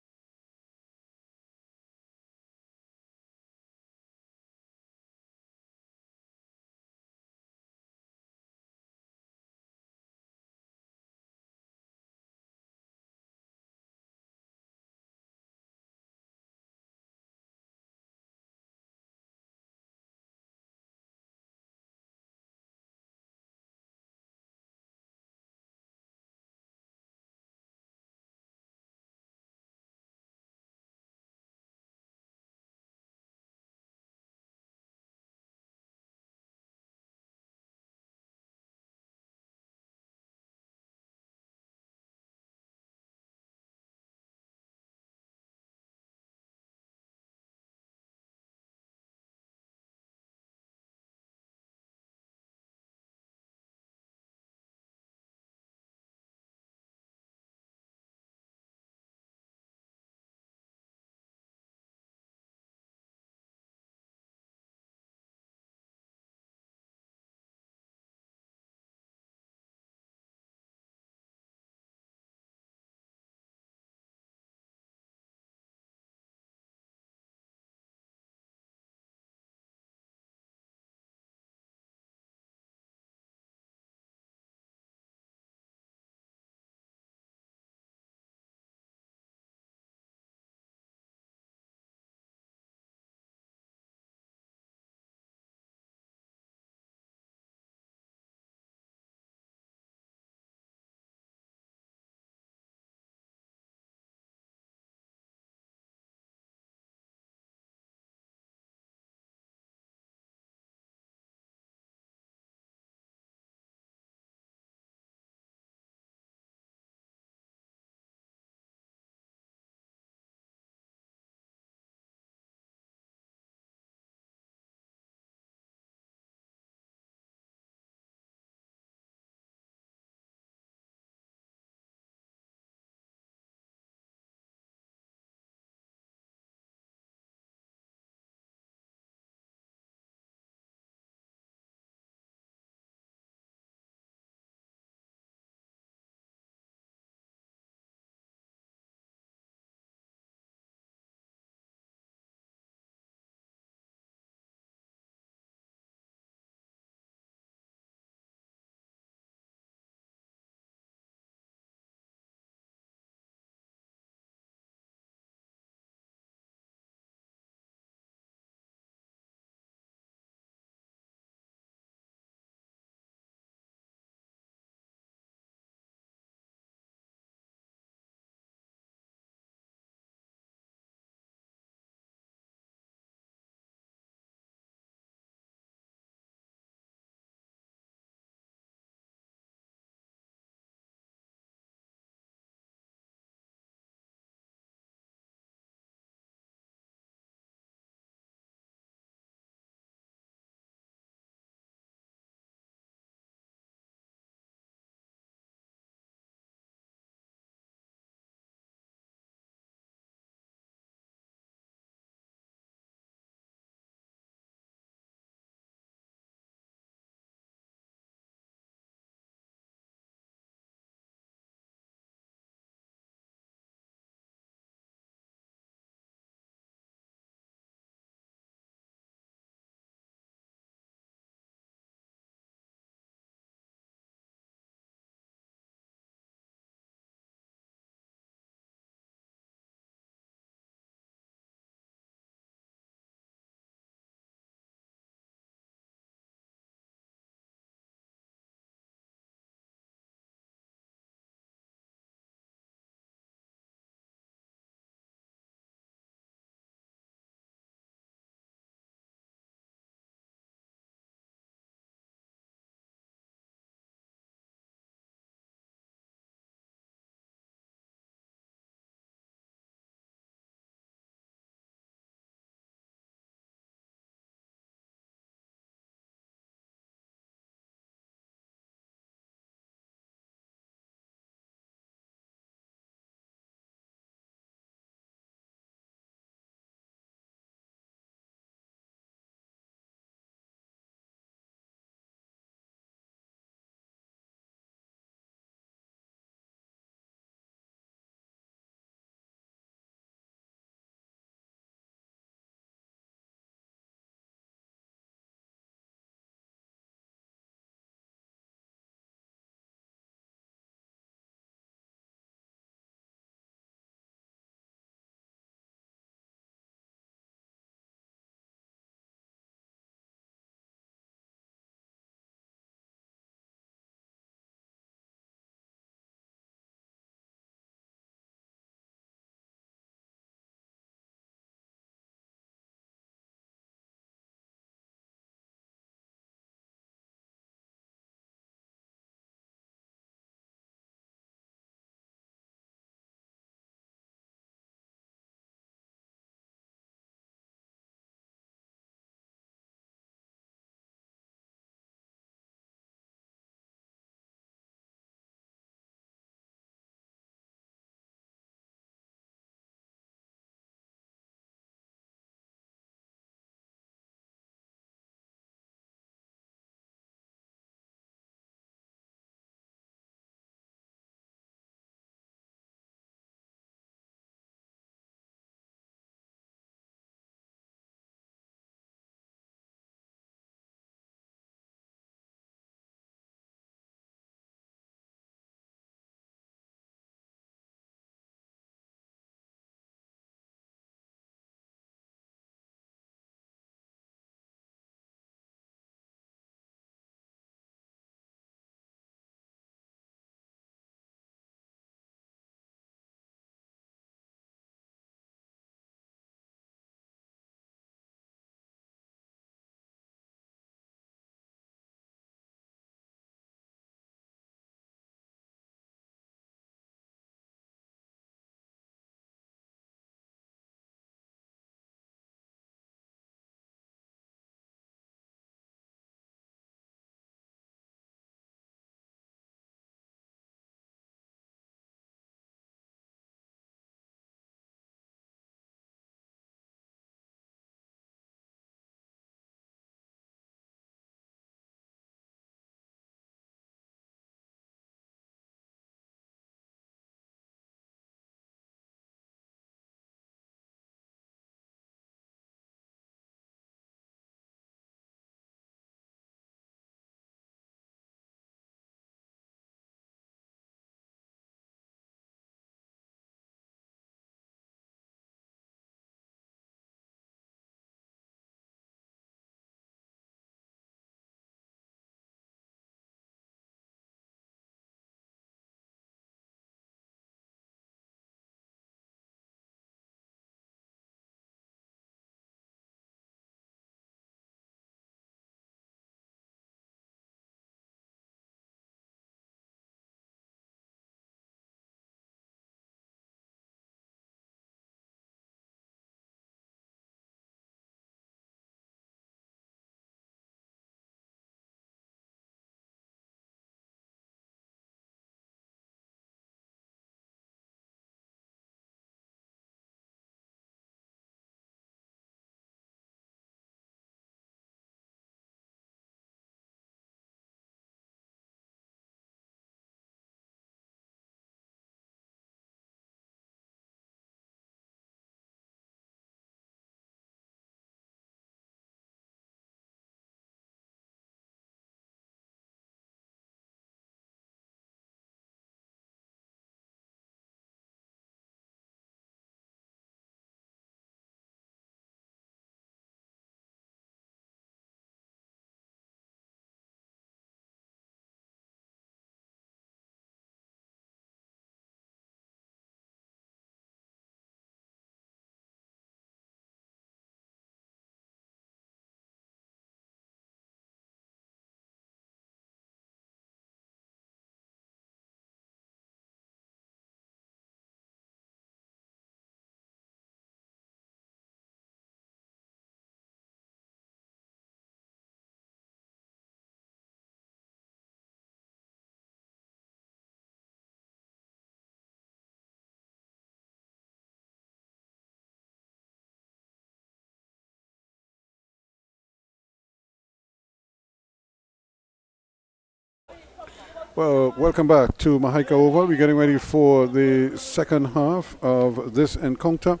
Well, welcome back to Mahaika Oval. We're getting ready for the second half of this encounter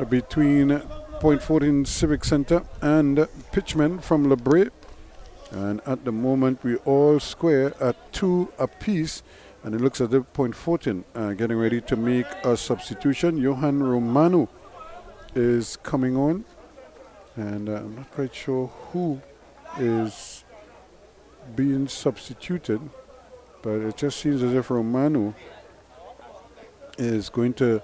between Fortin Civic Center and Pitchmen from Lebre. And at the moment, we all square at 2 apiece. And it looks as if Fortin getting ready to make a substitution. Johan Romano is coming on. And I'm not quite sure who is being substituted. But it just seems as if Romano is going to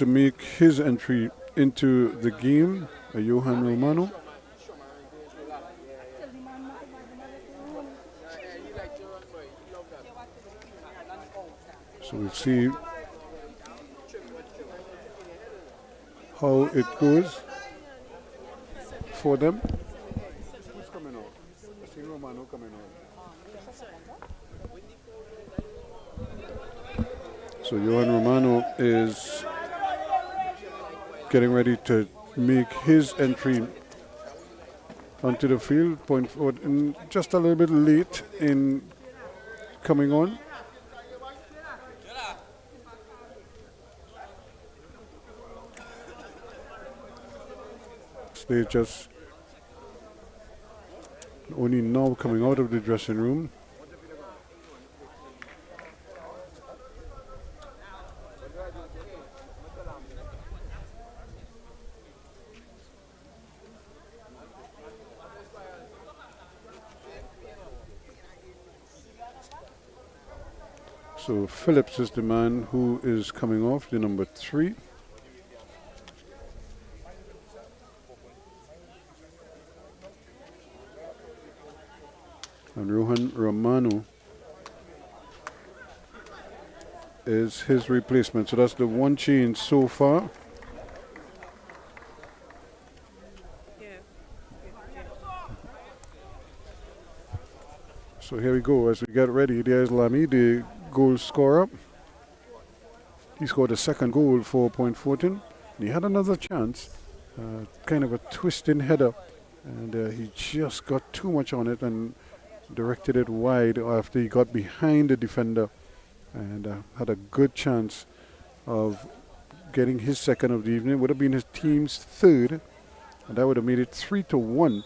make his entry into the game. Johan Romano. So we'll see how it goes for them. Who's coming out? I see Romano coming out. So Johan Romano is getting ready to make his entry onto the field. Fortin just a little bit late in coming on. They just only now coming out of the dressing room. So Phillips is the man who is coming off, the number 3. And Johan Romano is his replacement. So that's the one change so far. So here we go as we get ready. There's Lamy, the goal scorer. He scored the second goal for Fortin. He had another chance, kind of a twisting header, and he just got too much on it and directed it wide after he got behind the defender, and had a good chance of getting his second of the evening. Would have been his team's third, and that would have made it 3-1.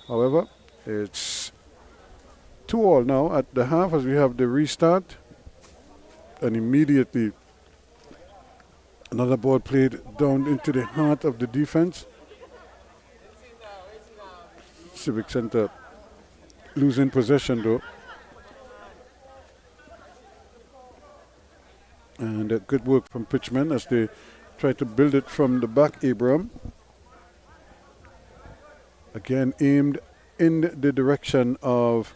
However, it's 2-2 now at the half as we have the restart, and immediately another ball played down into the heart of the defense. Civic Center losing possession though. And good work from Pitchmen as they try to build it from the back. Abraham again aimed in the direction of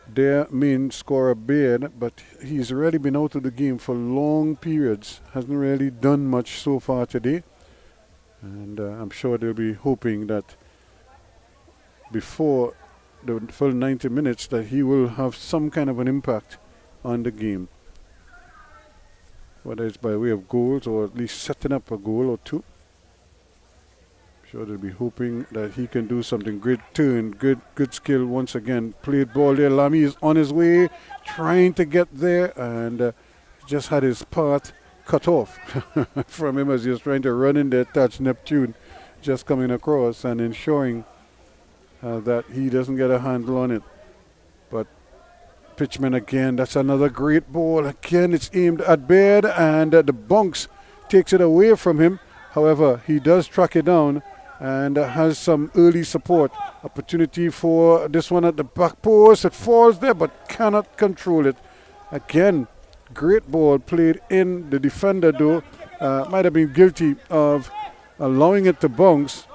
their main scorer Baird, but he's already been out of the game for long periods, hasn't really done much so far today, and I'm sure they'll be hoping that before the full 90 minutes that he will have some kind of an impact on the game, whether it's by way of goals or at least setting up a goal or two. Sure, they'll be hoping that he can do something. Great turn, good skill once again. Played ball there. Lamy is on his way, trying to get there, and just had his path cut off from him as he was trying to run in there, touch Neptune, just coming across and ensuring that he doesn't get a handle on it. But Pitchmen again, that's another great ball. Again, it's aimed at Baird, and the bunks takes it away from him. However, he does track it down and has some early support. Opportunity for this one at the back post. It falls there but cannot control it. Again, great ball played in. The defender though might have been guilty of allowing it to bounce.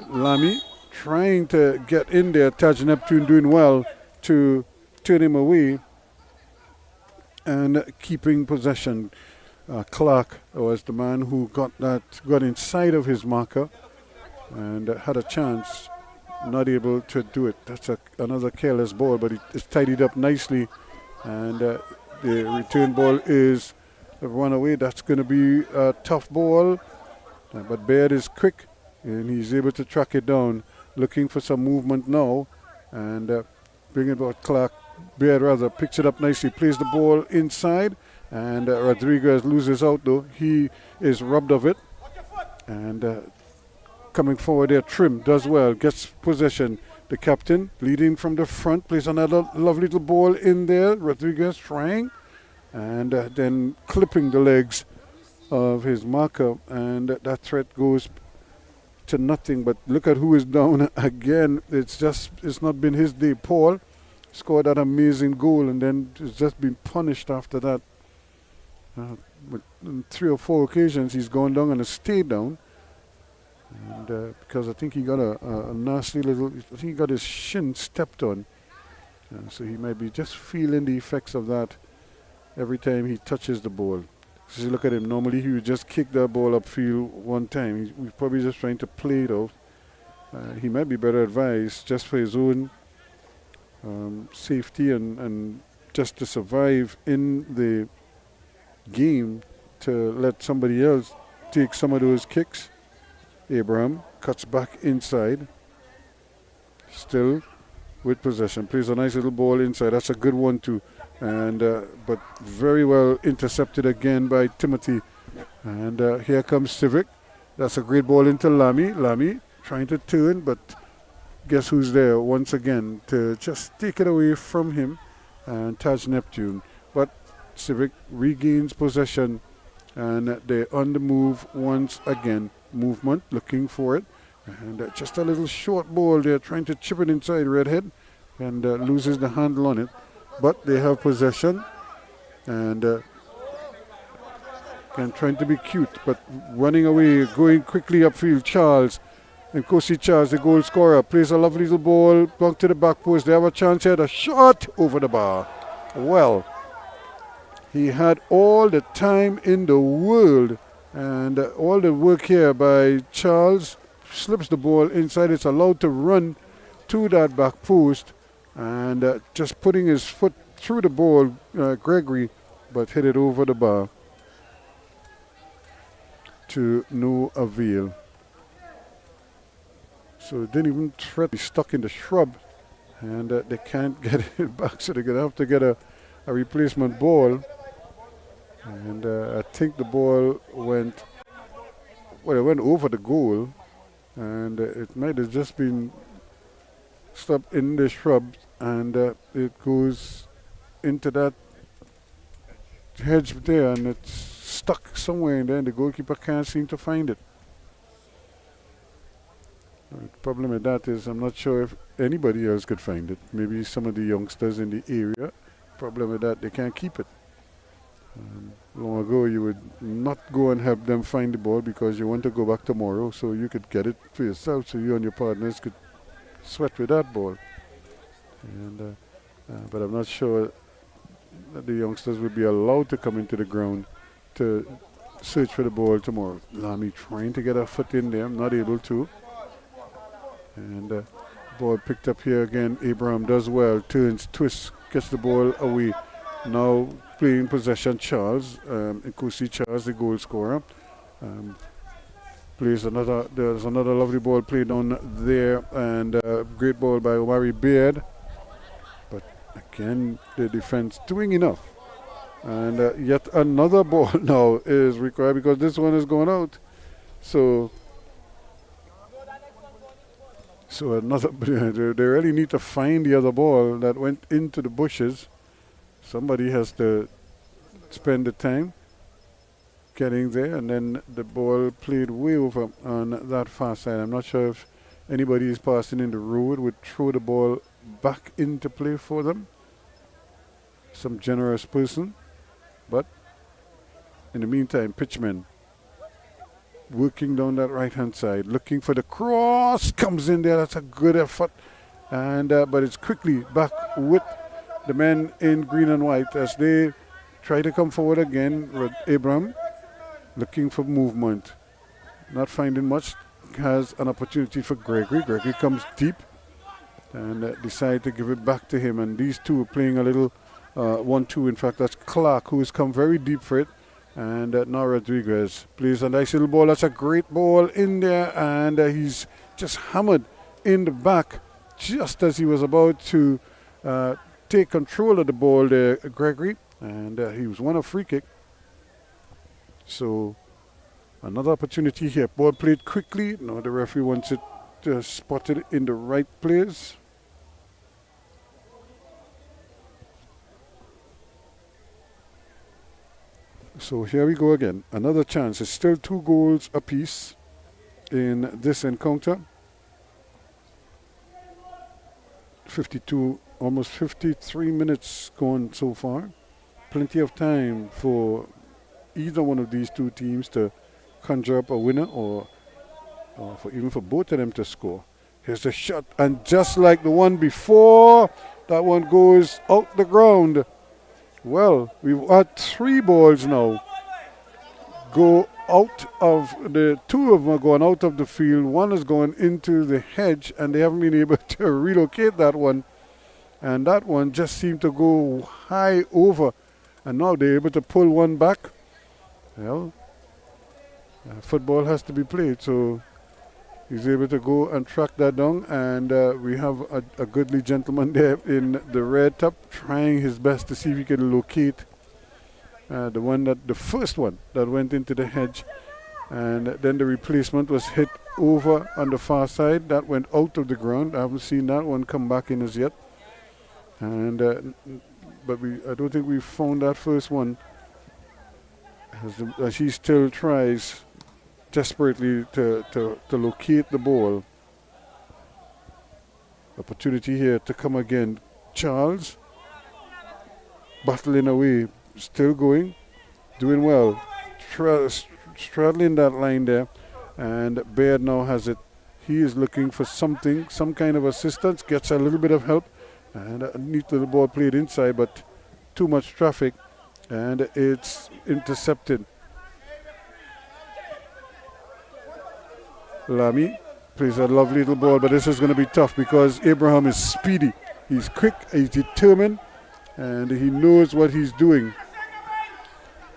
Lamy trying to get in there. Taj Neptune doing well to turn him away and keeping possession. Clark was the man who got inside of his marker and had a chance, not able to do it. That's another careless ball, but it's tidied up nicely, and the return ball is a runaway. That's going to be a tough ball, but Baird is quick and he's able to track it down looking for some movement now, and bring it about Clark. Beard rather picks it up nicely, plays the ball inside, and Rodriguez loses out though. He is robbed of it, and coming forward there, Trim does well, gets possession. The captain leading from the front, plays another lovely little ball in there. Rodriguez trying, and then clipping the legs of his marker, and that threat goes to nothing. But look at who is down again. It's not been his day. Paul scored that amazing goal, and then it's just been punished after that. On 3 or 4 occasions he's gone down and has stayed down, and because I think he got a nasty little, I think he got his shin stepped on, so he might be just feeling the effects of that every time he touches the ball. So look at him. Normally he would just kick that ball upfield one time. He's probably just trying to play it out. He might be better advised, just for his own safety and just to survive in the game, to let somebody else take some of those kicks. Abraham cuts back inside, still with possession, plays a nice little ball inside. That's a good one too, and but very well intercepted again by Timothy. And here comes Civic. That's a great ball into Lamy trying to turn, but guess who's there once again to just take it away from him, and Taj Neptune. But Civic regains possession, and they're on the move once again. Movement, looking for it, and just a little short ball there, trying to chip it inside Redhead, and loses the handle on it. But they have possession, and trying to be cute, but running away, going quickly upfield. Charles, and Kosi Charles, the goal scorer, plays a lovely little ball back to the back post. They have a chance here, a shot over the bar. Well, he had all the time in the world, and all the work here by Charles. Slips the ball inside. It's allowed to run to that back post, and just putting his foot through the ball, Gregory, but hit it over the bar to no avail. So it didn't even threat. He's stuck in the shrub, and they can't get it back, so they're going to have to get a replacement ball. And I think the ball went over the goal, and it might have just been stopped in the shrubs, and it goes into that hedge there, and it's stuck somewhere in there, and the goalkeeper can't seem to find it. The problem with that is I'm not sure if anybody else could find it. Maybe some of the youngsters in the area. Problem with that, they can't keep it. Long ago you would not go and help them find the ball because you want to go back tomorrow so you could get it for yourself, so you and your partners could sweat with that ball. And but I'm not sure that the youngsters would be allowed to come into the ground to search for the ball tomorrow. Lamy trying to get a foot in there, not able to. And ball picked up here again. Abraham does well, turns, twists, gets the ball away. Now playing possession, Charles, Nkosi Charles, the goal scorer, plays another. There's another lovely ball played on there, and great ball by Omari Beard. But again, the defense doing enough, and yet another ball now is required because this one is going out. So another. They really need to find the other ball that went into the bushes. Somebody has to spend the time getting there, and then the ball played way over on that far side. I'm not sure if anybody is passing in the road would throw the ball back into play for them. Some generous person. But in the meantime, Pitchmen working down that right-hand side, looking for the cross, comes in there. That's a good effort, and but it's quickly back with the men in green and white as they try to come forward again. Abraham looking for movement, not finding much, has an opportunity for Gregory. Gregory comes deep and decide to give it back to him, and these two are playing a little 1-2. In fact, that's Clark who has come very deep for it, and now Rodriguez plays a nice little ball. That's a great ball in there, and he's just hammered in the back just as he was about to take control of the ball there, Gregory, and he was won a free kick. So another opportunity here. Ball played quickly. Now the referee wants it spotted in the right place. So here we go again. Another chance. It's still 2 goals apiece in this encounter. 52, almost 53 minutes gone so far. Plenty of time for either one of these two teams to conjure up a winner, or even for both of them to score. Here's the shot, and just like the one before, that one goes out the ground. Well, we've had 3 balls now go out of the 2 of them are going out of the field. One is going into the hedge, and they haven't been able to relocate that one. And that one just seemed to go high over, and now they're able to pull one back. Well, football has to be played, so he's able to go and track that down, and we have a goodly gentleman there in the red top trying his best to see if he can locate the first one that went into the hedge, and then the replacement was hit over on the far side. That went out of the ground. I haven't seen that one come back in as yet, and but I don't think we found that first one, as he still tries desperately to locate the ball. Opportunity here to come again. Charles battling away, still going, doing well, straddling that line there, and Baird now has it. He is looking for something, some kind of assistance, gets a little bit of help, and a neat little ball played inside, but too much traffic, and it's intercepted. Lamy plays a lovely little ball, but this is going to be tough because Abraham is speedy. He's quick, he's determined, and he knows what he's doing.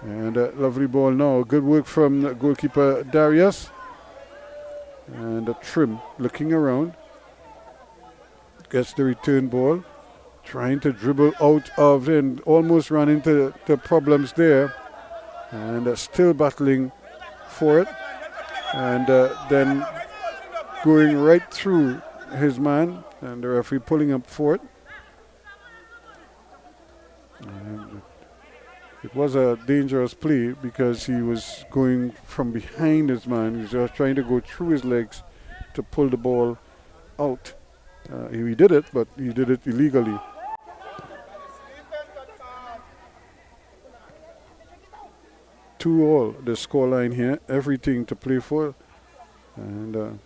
And a lovely ball now. Good work from goalkeeper Darius. And a Trim looking around. Gets the return ball. Trying to dribble out of it and almost ran into the problems there. And still battling for it. And then going right through his man, and the referee pulling up for it. And it was a dangerous play because he was going from behind his man. He was just trying to go through his legs to pull the ball out. He did it, but he did it illegally. Two all, the scoreline here. Everything to play for, and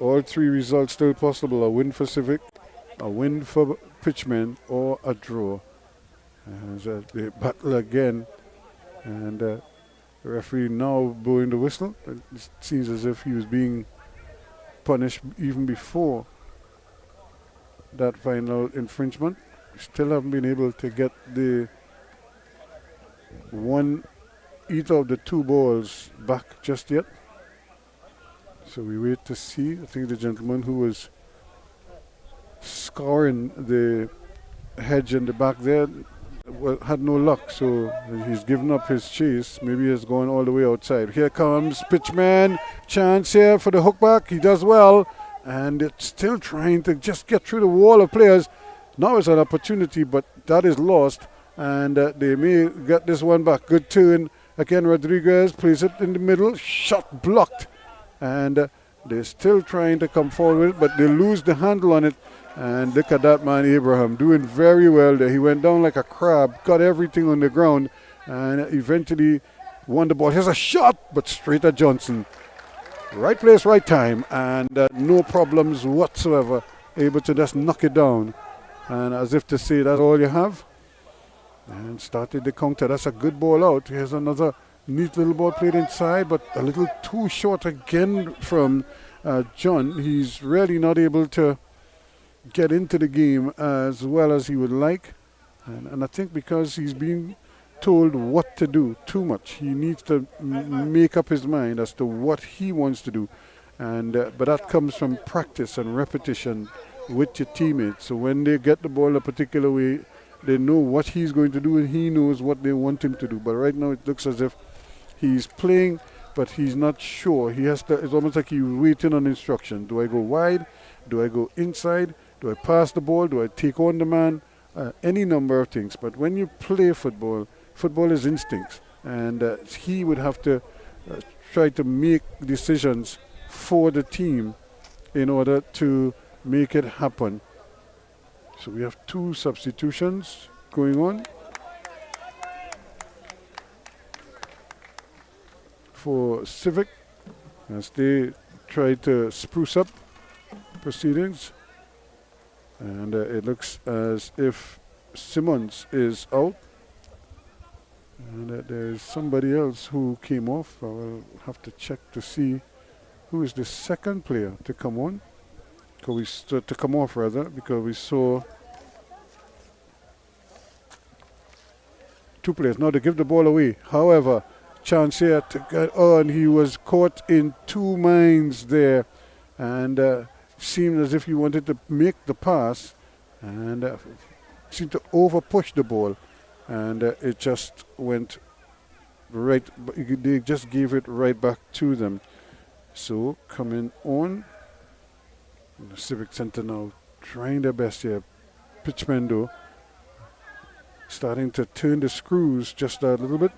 all 3 results still possible: a win for Civic, a win for Pitchmen, or a draw. As they battle again, and the referee now blowing the whistle. It seems as if he was being punished even before that final infringement. Still haven't been able to get the either of the 2 balls back just yet. So we wait to see. I think the gentleman who was scouring the hedge in the back there had no luck, so he's given up his chase. Maybe he's going all the way outside. Here comes Pitchman. Chance here for the hook back. He does well, and it's still trying to just get through the wall of players. Now it's an opportunity, but that is lost, and they may get this one back. Good turn. Again, Rodriguez plays it in the middle. Shot blocked, and they're still trying to come forward, but they lose the handle on it. And look at that man, Abraham, doing very well there. He went down like a crab, got everything on the ground, and eventually won the ball. Here's a shot, but straight at Johnson. Right place, right time, and no problems whatsoever. Able to just knock it down. And as if to say, that's all you have. And started the counter. That's a good ball out. Here's another neat little ball played inside, but a little too short again from John. He's really not able to get into the game as well as he would like, and I think because he's being told what to do too much, he needs to make up his mind as to what he wants to do, and but that comes from practice and repetition with your teammates. So when they get the ball a particular way, they know what he's going to do and he knows what they want him to do. But right now it looks as if he's playing, but he's not sure. He has to. It's almost like he's waiting on instruction. Do I go wide? Do I go inside? Do I pass the ball? Do I take on the man? Any number of things. But when you play football, football is instincts, and he would have to try to make decisions for the team in order to make it happen. So we have 2 substitutions going on for Civic as they try to spruce up proceedings. And it looks as if Simmons is out. And there's somebody else who came off. I will have to check to see who is the second player to come on. To come off rather, because we saw 2 players. Now they give the ball away. However, chance here to get on. He was caught in 2 minds there, and seemed as if he wanted to make the pass, and seemed to over push the ball, and it just went right. They just gave it right back to them. So coming on, the Civic Center now trying their best here. Pitchmen though starting to turn the screws just a little bit.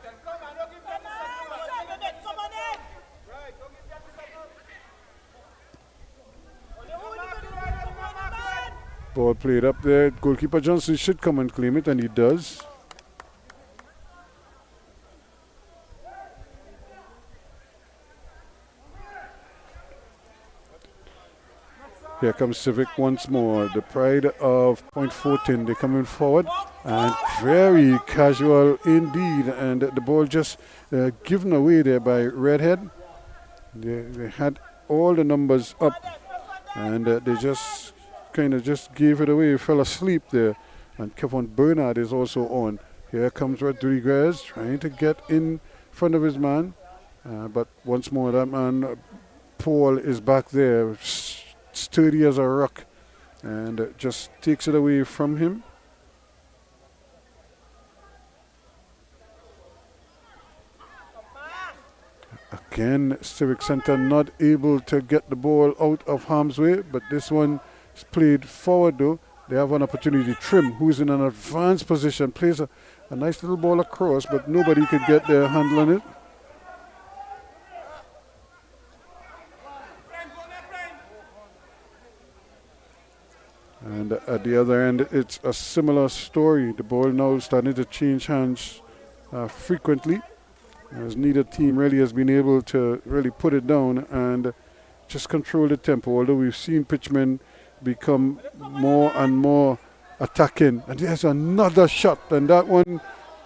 Ball played up there. Goalkeeper Johnson should come and claim it, and he does. Here comes Civic once more. The pride of Point Fortin. They're coming forward, and very casual indeed. And the ball just given away there by Redhead. They had all the numbers up, and they just kind of just gave it away. Fell asleep there. And Kevin Bernard is also on. Here comes Rodriguez trying to get in front of his man. But once more, that man, Paul, is back there, sturdy as a rock, and just takes it away from him. Again, Civic Center not able to get the ball out of harm's way, but this one is played forward though. They have an opportunity. Trim, who's in an advanced position, plays a nice little ball across, but nobody could get their handle on it. And at the other end, it's a similar story. The ball now starting to change hands frequently, as neither team really has been able to really put it down and just control the tempo. Although we've seen Pitchmen become more and more attacking. And there's another shot, and that one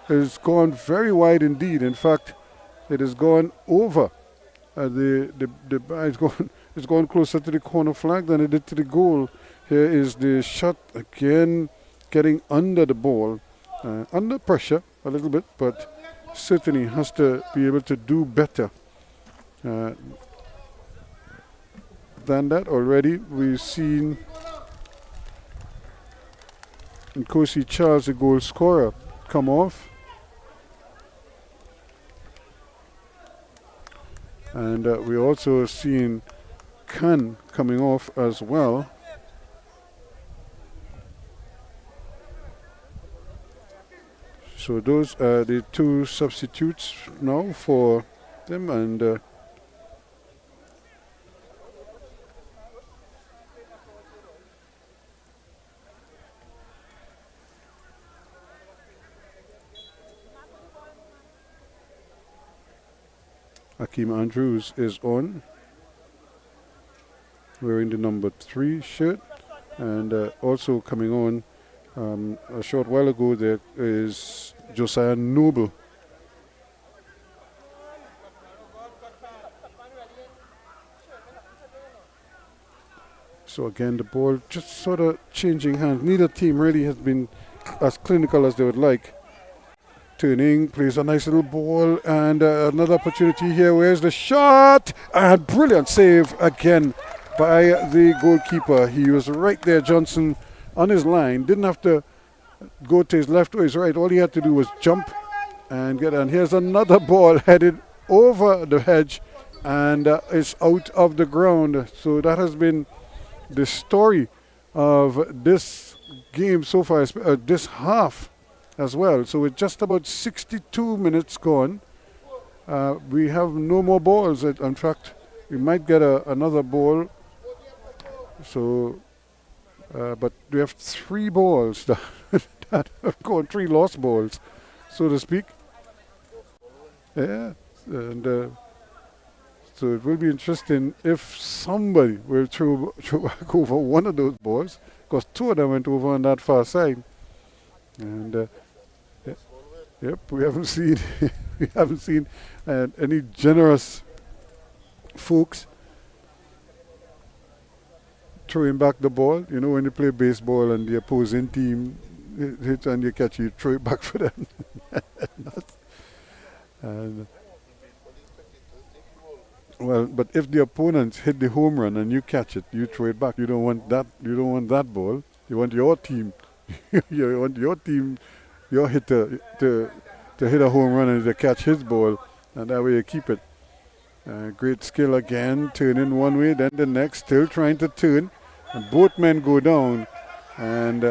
has gone very wide indeed. In fact, it has gone over. It's gone closer to the corner flag than it did to the goal. Here is the shot again, getting under the ball, under pressure a little bit, but certainly has to be able to do better than that. Already we've seen Nkosi Charles, the goal scorer, come off. And we also seen Khan coming off as well. So those are the 2 substitutes now for them, and Akeem Andrews is on, wearing the number 3 shirt, and also coming on a short while ago there is Josiah Noble. So again, the ball just sort of changing hands. Neither team really has been as clinical as they would like. Turning, plays a nice little ball, and another opportunity here. Where's the shot? And brilliant save again by the goalkeeper. He was right there, Johnson, on his line. Didn't have to go to his left or his right. All he had to do was jump and get on. Here's another ball headed over the hedge, and it's out of the ground. So that has been the story of this game so far, this half as well. So with just about 62 minutes gone, we have no more balls. In fact, we might get another ball. So, but we have 3 balls that have gone, 3 lost balls, so to speak. Yeah, and so it will be interesting if somebody will throw back over one of those balls, because 2 of them went over on that far side. And yep, we haven't seen any generous folks throwing back the ball. You know, when you play baseball and the opposing team hits and you catch, you throw it back for them. And well, but if the opponents hit the home run and you catch it, you throw it back. You don't want that. You don't want that ball. You want your team. You want your team, your hitter, to hit a home run and to catch his ball, and that way you keep it. Great skill again, turning one way, then the next, still trying to turn, and both men go down, and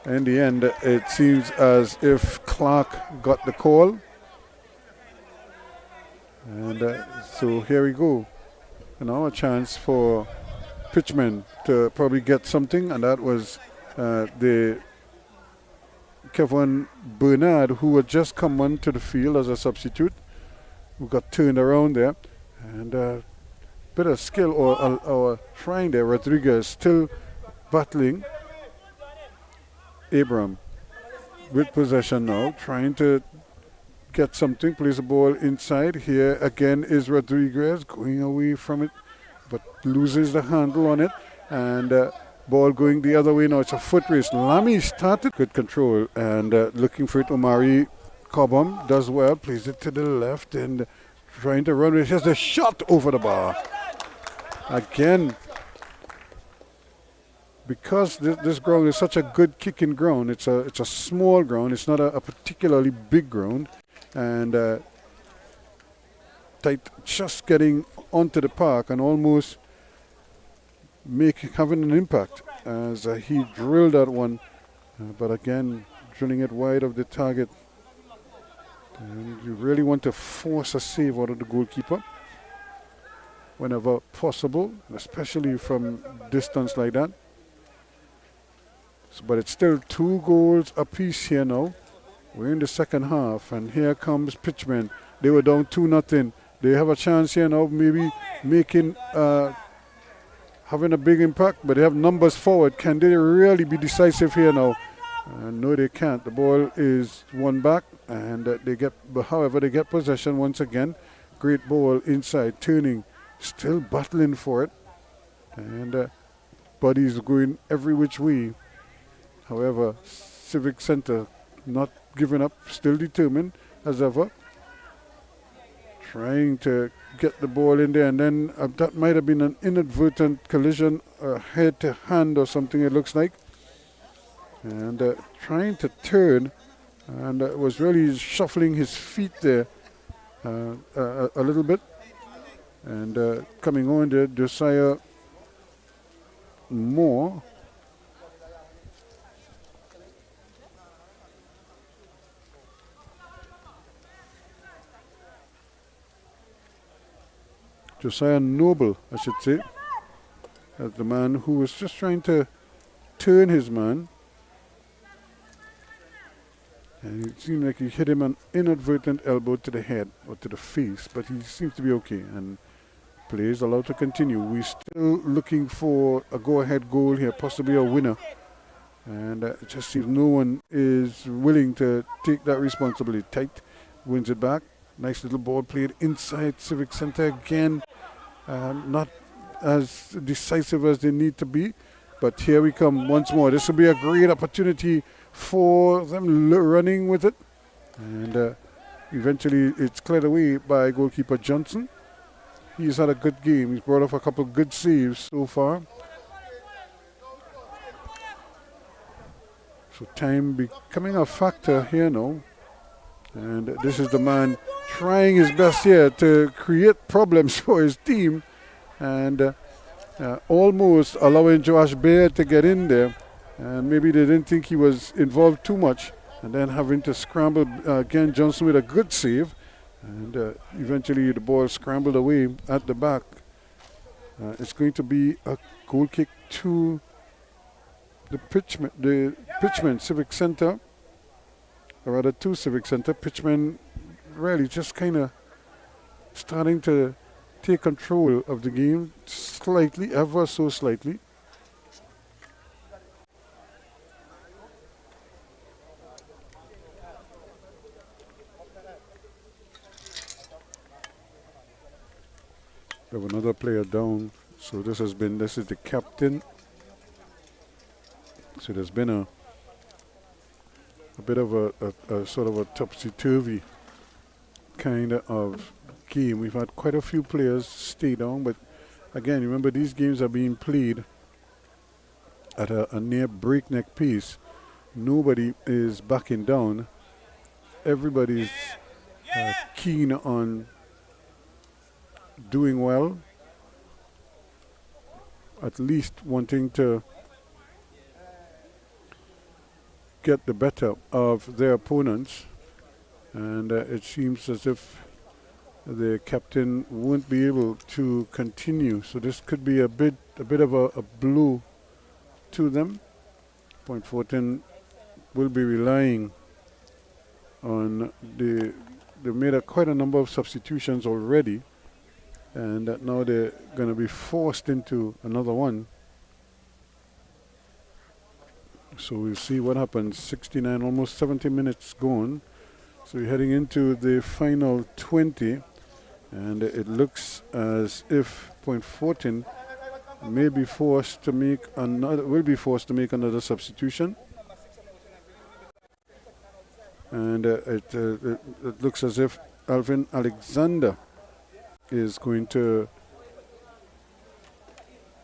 in the end it seems as if Clark got the call, and so here we go. And now a chance for Pitchmen to probably get something, and that was the Kevin Bernard, who had just come onto the field as a substitute, who got turned around there, and bit of skill or trying there. Rodriguez still battling. Abram with possession now, trying to get something, plays the ball inside. Here again is Rodriguez going away from it, but loses the handle on it, and ball going the other way now. It's a foot race. Lamy started good control and looking for it. Omari Cobham does well, plays it to the left and trying to run with it. Has the shot over the bar. Again, because this ground is such a good kicking ground, it's a small ground. It's not a particularly big ground, and tight, just getting onto the park and almost having an impact as he drilled that one, but again drilling it wide of the target. And you really want to force a save out of the goalkeeper whenever possible, especially from distance like that. But it's still 2 goals apiece here now. We're in the second half, and here comes Pitchmen. They were down 2-0. They have a chance here now, maybe making having a big impact, but they have numbers forward. Can they really be decisive here now? No, they can't. The ball is won back, and however, they get possession once again. Great ball inside, turning, still battling for it, and bodies going every which way. However, Civic Center not giving up, still determined as ever, trying to get the ball in there, and then that might have been an inadvertent collision, head to hand or something, it looks like, and trying to turn, and was really shuffling his feet there a little bit, and coming on there, Josiah Moore. Josiah Noble, I should say, as the man who was just trying to turn his man. And it seemed like he hit him an inadvertent elbow to the head or to the face, but he seems to be okay, and play is allowed to continue. We're still looking for a go-ahead goal here, possibly a winner. And it just seems no one is willing to take that responsibility. Tight wins it back. Nice little ball played inside Civic Center again. Not as decisive as they need to be, but here we come once more. This will be a great opportunity for them running with it, And eventually it's cleared away by goalkeeper Johnson. He's had a good game. He's brought off a couple of good saves so far. So time becoming a factor here now. And this is the man trying his best here to create problems for his team. And almost allowing Josh Baird to get in there. And maybe they didn't think he was involved too much. And then having to scramble again, Johnson with a good save. And eventually the ball scrambled away at the back. It's going to be a goal kick to the Pitchmen Civic Center. Or rather to Civic Center. Pitchmen really just kind of starting to take control of the game slightly, ever so slightly. We have another player down, so this is the captain. So there's been a bit of a sort of a topsy-turvy kind of game. We've had quite a few players stay down, but again, remember these games are being played at a near breakneck pace. Nobody is backing down. Everybody's keen on doing well, at least wanting to get the better of their opponents, and it seems as if the captain won't be able to continue. So this could be a bit of a blow to them. Point Fortin will be relying on they made quite a number of substitutions already, and now they're going to be forced into another one. So we'll see what happens. 69, almost 70 minutes gone. So we're heading into the final 20, and it looks as if Point Fortin will be forced to make another substitution. And it looks as if Alvin Alexander is going to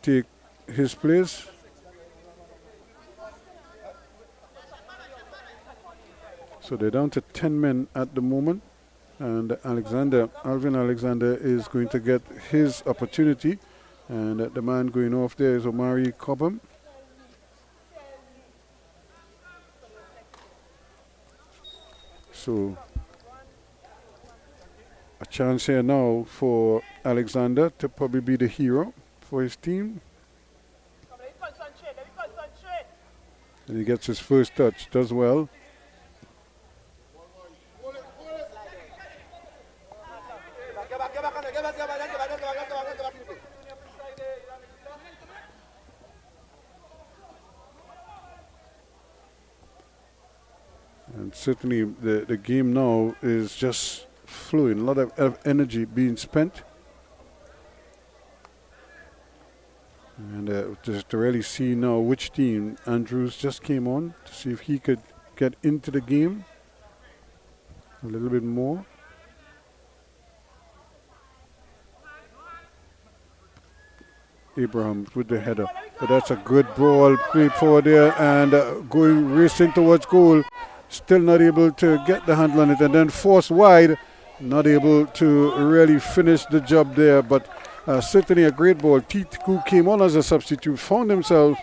take his place. So they're down to 10 men at the moment, and Alvin Alexander is going to get his opportunity, and the man going off there is Omari Cobham. So a chance here now for Alexander to probably be the hero for his team. And he gets his first touch, does well. And certainly the game now is just flowing, a lot of energy being spent. And just to really see now which team Andrews just came on, to see if he could get into the game a little bit more. Abraham with the header, but that's a good ball played forward there, and going racing towards goal, still not able to get the handle on it, and then forced wide, not able to really finish the job there, but certainly a great ball. Tiku came on as a substitute, found himself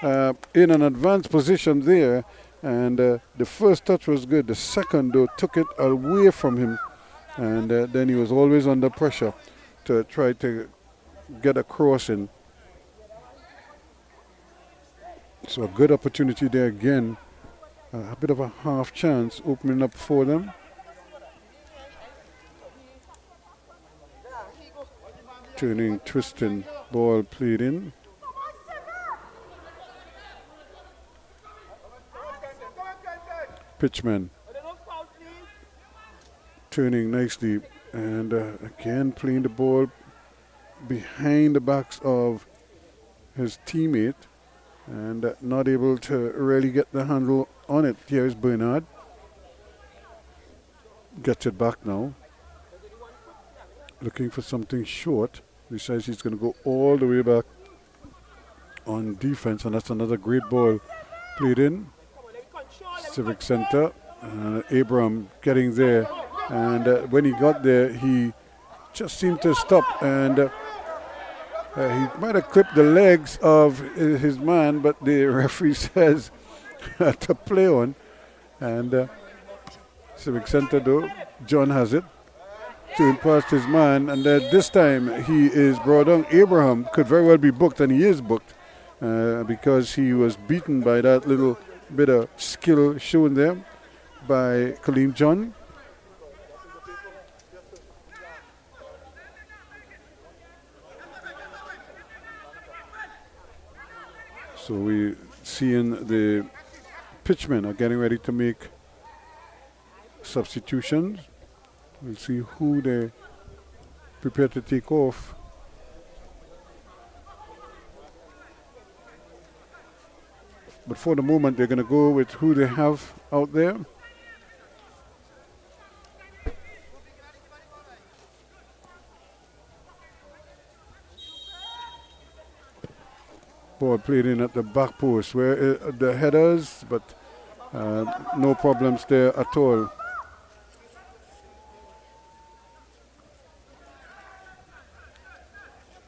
in an advanced position there, and the first touch was good. The second, though, took it away from him, and then he was always under pressure to try to get a cross in. So a good opportunity there again. A bit of a half chance opening up for them. Turning, twisting, ball played in. Pitchman turning nicely, and again playing the ball behind the backs of his teammate, and not able to really get the handle on it. Here's Bernard. gets it back now. Looking for something short. Decides he's going to go all the way back on defense, and that's another great ball played in. Civic Center. Abraham getting there, and when he got there, he just seemed to stop, and he might have clipped the legs of his man, but the referee says to play on. And Civic Center, though, John has it. Turned past his man, and this time he is brought down. Abraham could very well be booked, and he is booked because he was beaten by that little bit of skill shown there by Kaleem John. So we seeing the pitchmen are getting ready to make substitutions. We'll see who they prepare to take off. But for the moment, they're going to go with who they have out there. Ball played in at the back post where the headers, but no problems there at all.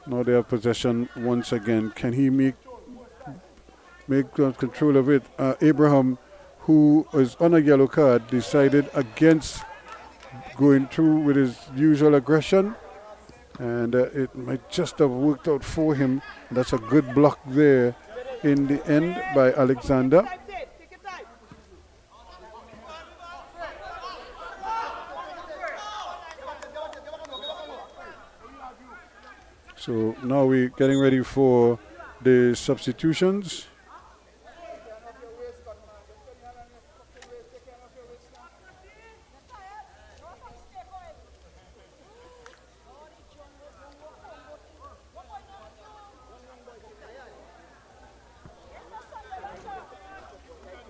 Now they have possession once again. Can he make control of it? Abraham, who is on a yellow card, decided against going through with his usual aggression, and it might just have worked out for him. That's a good block there in the end by Alexander. So now we're getting ready for the substitutions.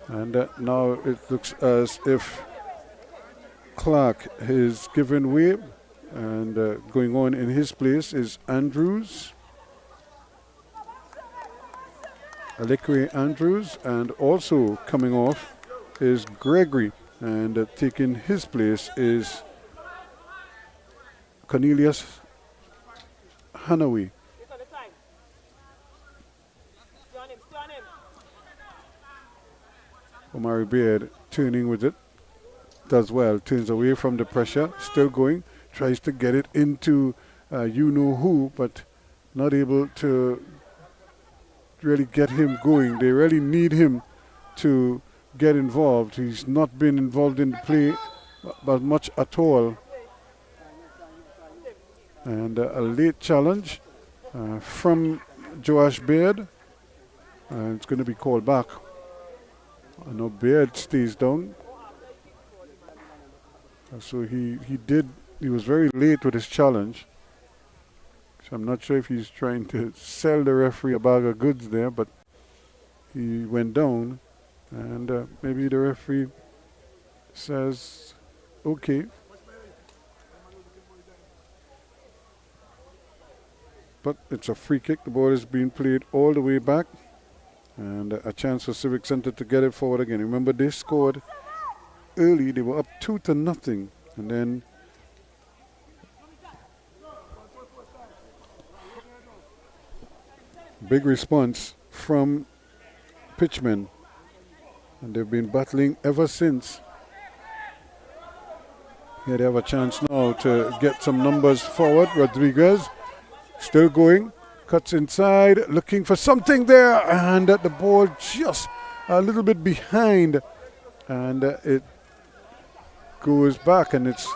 And now it looks as if Clark is given way, and going on in his place is Andrews, Alikwe Andrews, and also coming off is Gregory, and taking his place is Cornelius Hanaway. Omari Beard turning with it, does well, turns away from the pressure, still going, tries to get it into you-know-who, but not able to really get him going. They really need him to get involved. He's not been involved in the play but much at all. And a late challenge from Joash Beard, and it's going to be called back. I know Beard stays down. So he was very late with his challenge. So I'm not sure if he's trying to sell the referee a bag of goods there, but he went down, and maybe the referee says, okay. But it's a free kick. The ball is being played all the way back, and a chance for Civic Center to get it forward again. Remember, they scored early. They were up 2-0, and then big response from Pitchmen, and they've been battling ever since. Here they have a chance now to get some numbers forward. Rodriguez still going, cuts inside, looking for something there, and the ball just a little bit behind, and it goes back, and it's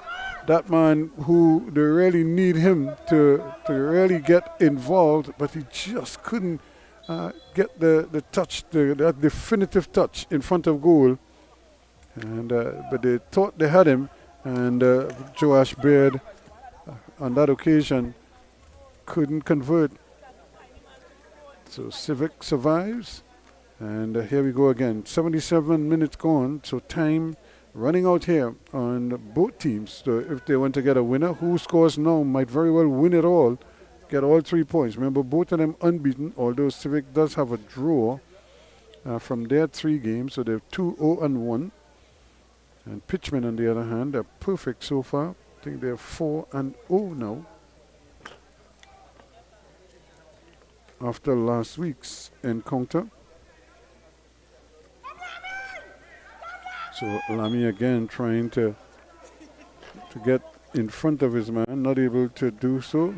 that man who they really need him to really get involved, but he just couldn't get the touch, that definitive touch in front of goal, and but they thought they had him, and Joash Beard on that occasion couldn't convert. So Civic survives, and here we go again. 77 minutes gone, so time running out here on both teams. So if they want to get a winner, who scores now might very well win it all, get all 3 points. Remember, both of them unbeaten, although Civic does have a draw from their 3 games, so they're 2-0-1. And Pitchmen, on the other hand, are perfect so far. I think they're 4-0 now after last week's encounter. So Lamy again trying to get in front of his man, not able to do so.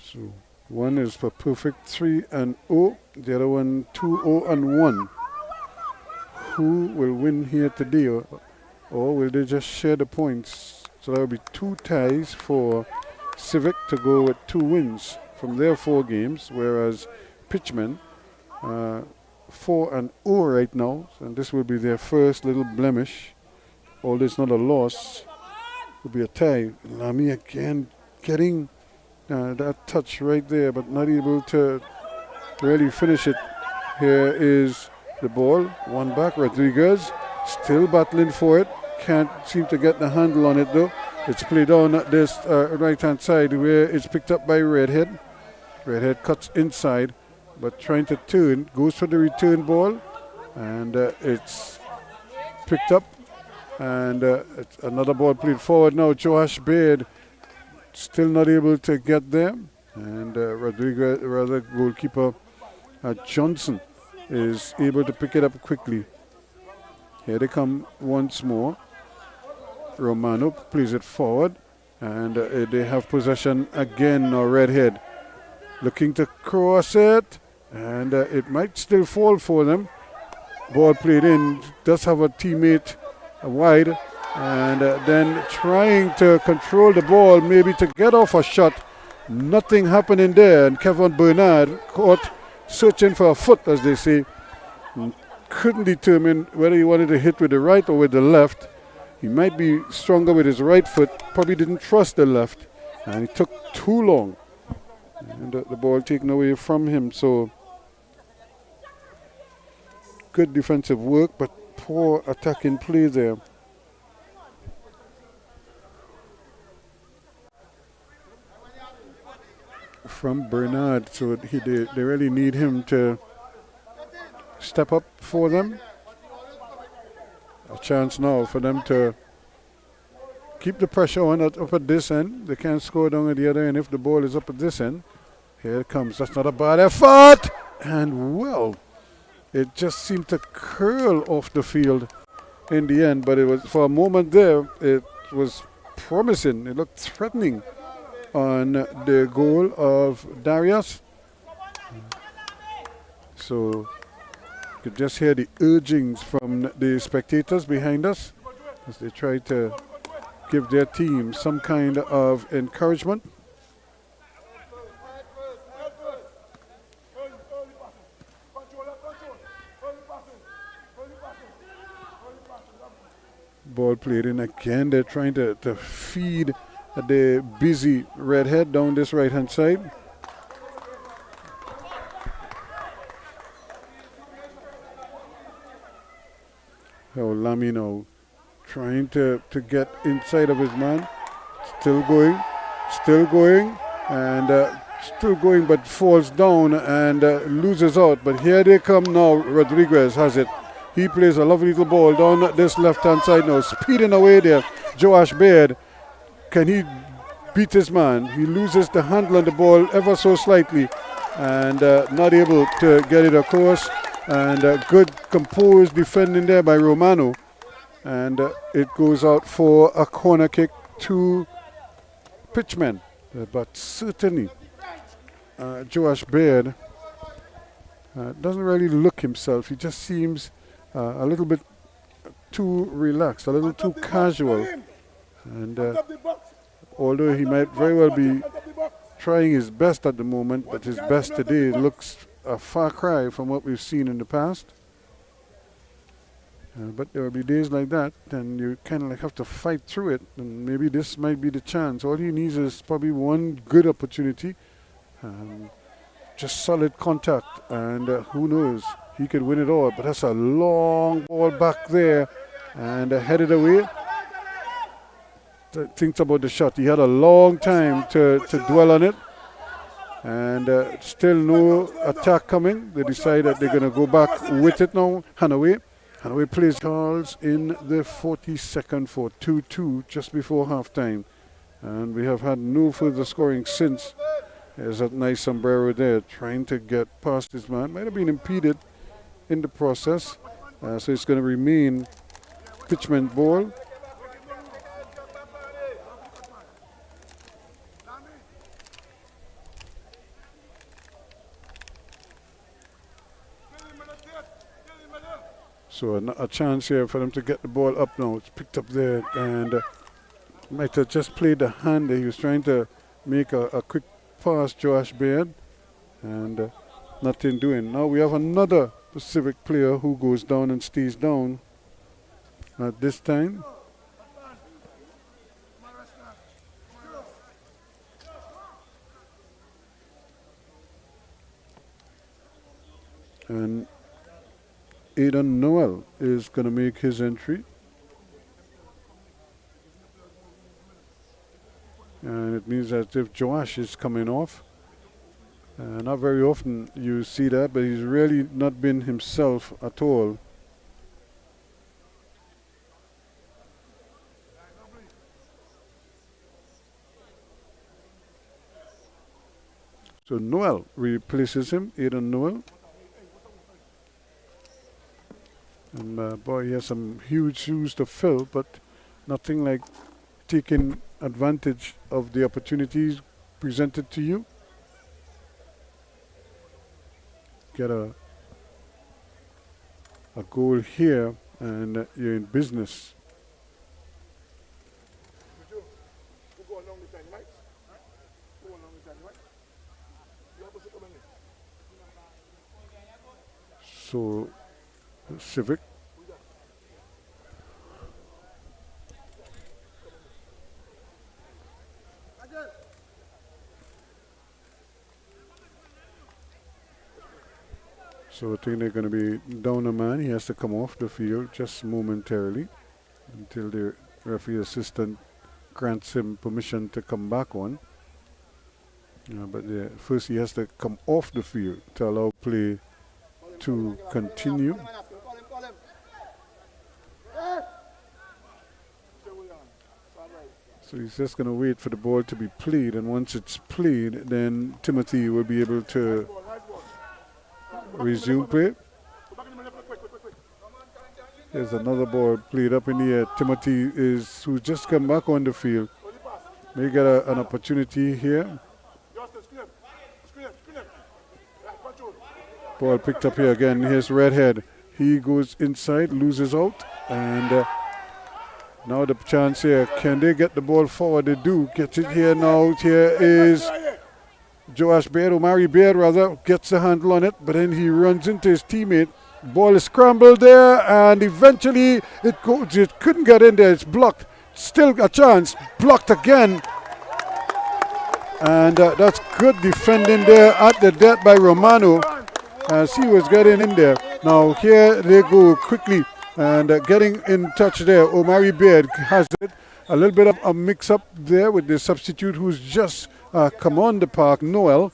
So one is for perfect 3-0, the other one 2-0-1. Who will win here today, or will they just share the points? So that will be 2 ties for Civic to go with 2 wins from their 4 games, whereas Pitchmen 4-0 right now, and this will be their first little blemish. Although it's not a loss, it will be a tie. Lamy again getting that touch right there, but not able to really finish it. Here is the ball, one back. Rodriguez still battling for it, can't seem to get the handle on it though. It's played on at this right hand side where it's picked up by Redhead. Redhead cuts inside, but trying to turn, goes for the return ball, and it's picked up, and it's another ball played forward now. Josh Baird still not able to get there, and Rodriguez, rather goalkeeper Johnson, is able to pick it up quickly. Here they come once more. Romano plays it forward, and they have possession again now. Redhead looking to cross it, and it might still fall for them. Ball played in, does have a teammate wide, and then trying to control the ball, maybe to get off a shot. Nothing happening there, and Kevin Bernard caught searching for a foot, as they say. Couldn't determine whether he wanted to hit with the right or with the left. He might be stronger with his right foot, probably didn't trust the left, and it took too long. And the ball taken away from him, so good defensive work, but poor attacking play there. From Bernard, so they really need him to step up for them. A chance now for them to keep the pressure on up at this end. They can't score down at the other end if the ball is up at this end. Here it comes. That's not a bad effort. And well, it just seemed to curl off the field in the end, but it was, for a moment there, it was promising. It looked threatening on the goal of Darius. So you could just hear the urgings from the spectators behind us as they try to give their team some kind of encouragement. Ball played in again. They're trying to feed the busy Redhead down this right hand side. Oh, Lamy now trying to get inside of his man. Still going, and still going, but falls down and loses out. But here they come now. Rodriguez has it. He plays a lovely little ball down this left-hand side now, speeding away there. Joash Baird, can he beat his man? He loses the handle on the ball ever so slightly and not able to get it across. And good composed defending there by Romano. And it goes out for a corner kick to Pitchmen. But certainly, Joash Baird doesn't really look himself. He just seems a little bit too relaxed, a little too casual. And although he might very well be trying his best at the moment, but his best today looks a far cry from what we've seen in the past. But there will be days like that, and you kind of like have to fight through it. And maybe this might be the chance. All he needs is probably one good opportunity. just solid contact, and who knows, he could win it all. But that's a long ball back there, and headed away. Thinks about the shot. He had a long time to dwell on it, and still no attack coming. They decide that they're going to go back with it now. Hanaway plays Charles in the 42nd for 2-2 just before halftime, and we have had no further scoring since. There's that nice sombrero there trying to get past his man. Might have been impeded in the process, so it's going to remain Pitchmen ball. So a chance here for them to get the ball up now. It's picked up there, and might have just played the hand there. He was trying to make a quick pass, Josh Baird, and nothing doing. Now we have another Pacific player who goes down and stays down at this time. And Aidan Noel is going to make his entry. And it means that if Joash is coming off, not very often you see that, but he's really not been himself at all. So Noel replaces him, Aidan Noel. And boy, he has some huge shoes to fill, but nothing like taking advantage of the opportunities presented to you. Get a goal here, and you're in business. So Civic. So I think they're going to be down a man. He has to come off the field just momentarily until the referee assistant grants him permission to come back on. But first he has to come off the field to allow play to continue. So he's just going to wait for the ball to be played, and once it's played, then Timothy will be able to resume play. There's another ball played up in the air. Timothy who's just come back on the field. May get an opportunity here. Ball picked up here again. Here's Redhead. He goes inside, loses out, and now the chance here. Can they get the ball forward? They do. Get it here now. Here is Joash Baird, Omari Baird rather, gets the handle on it, but then he runs into his teammate. Ball is scrambled there, and eventually it couldn't get in there. It's blocked. Still a chance. Blocked again. And that's good defending there at the death by Romano, as he was getting in there. Now here they go quickly, and getting in touch there. Omari Baird has it. A little bit of a mix-up there with the substitute who's just come on the park, Noel.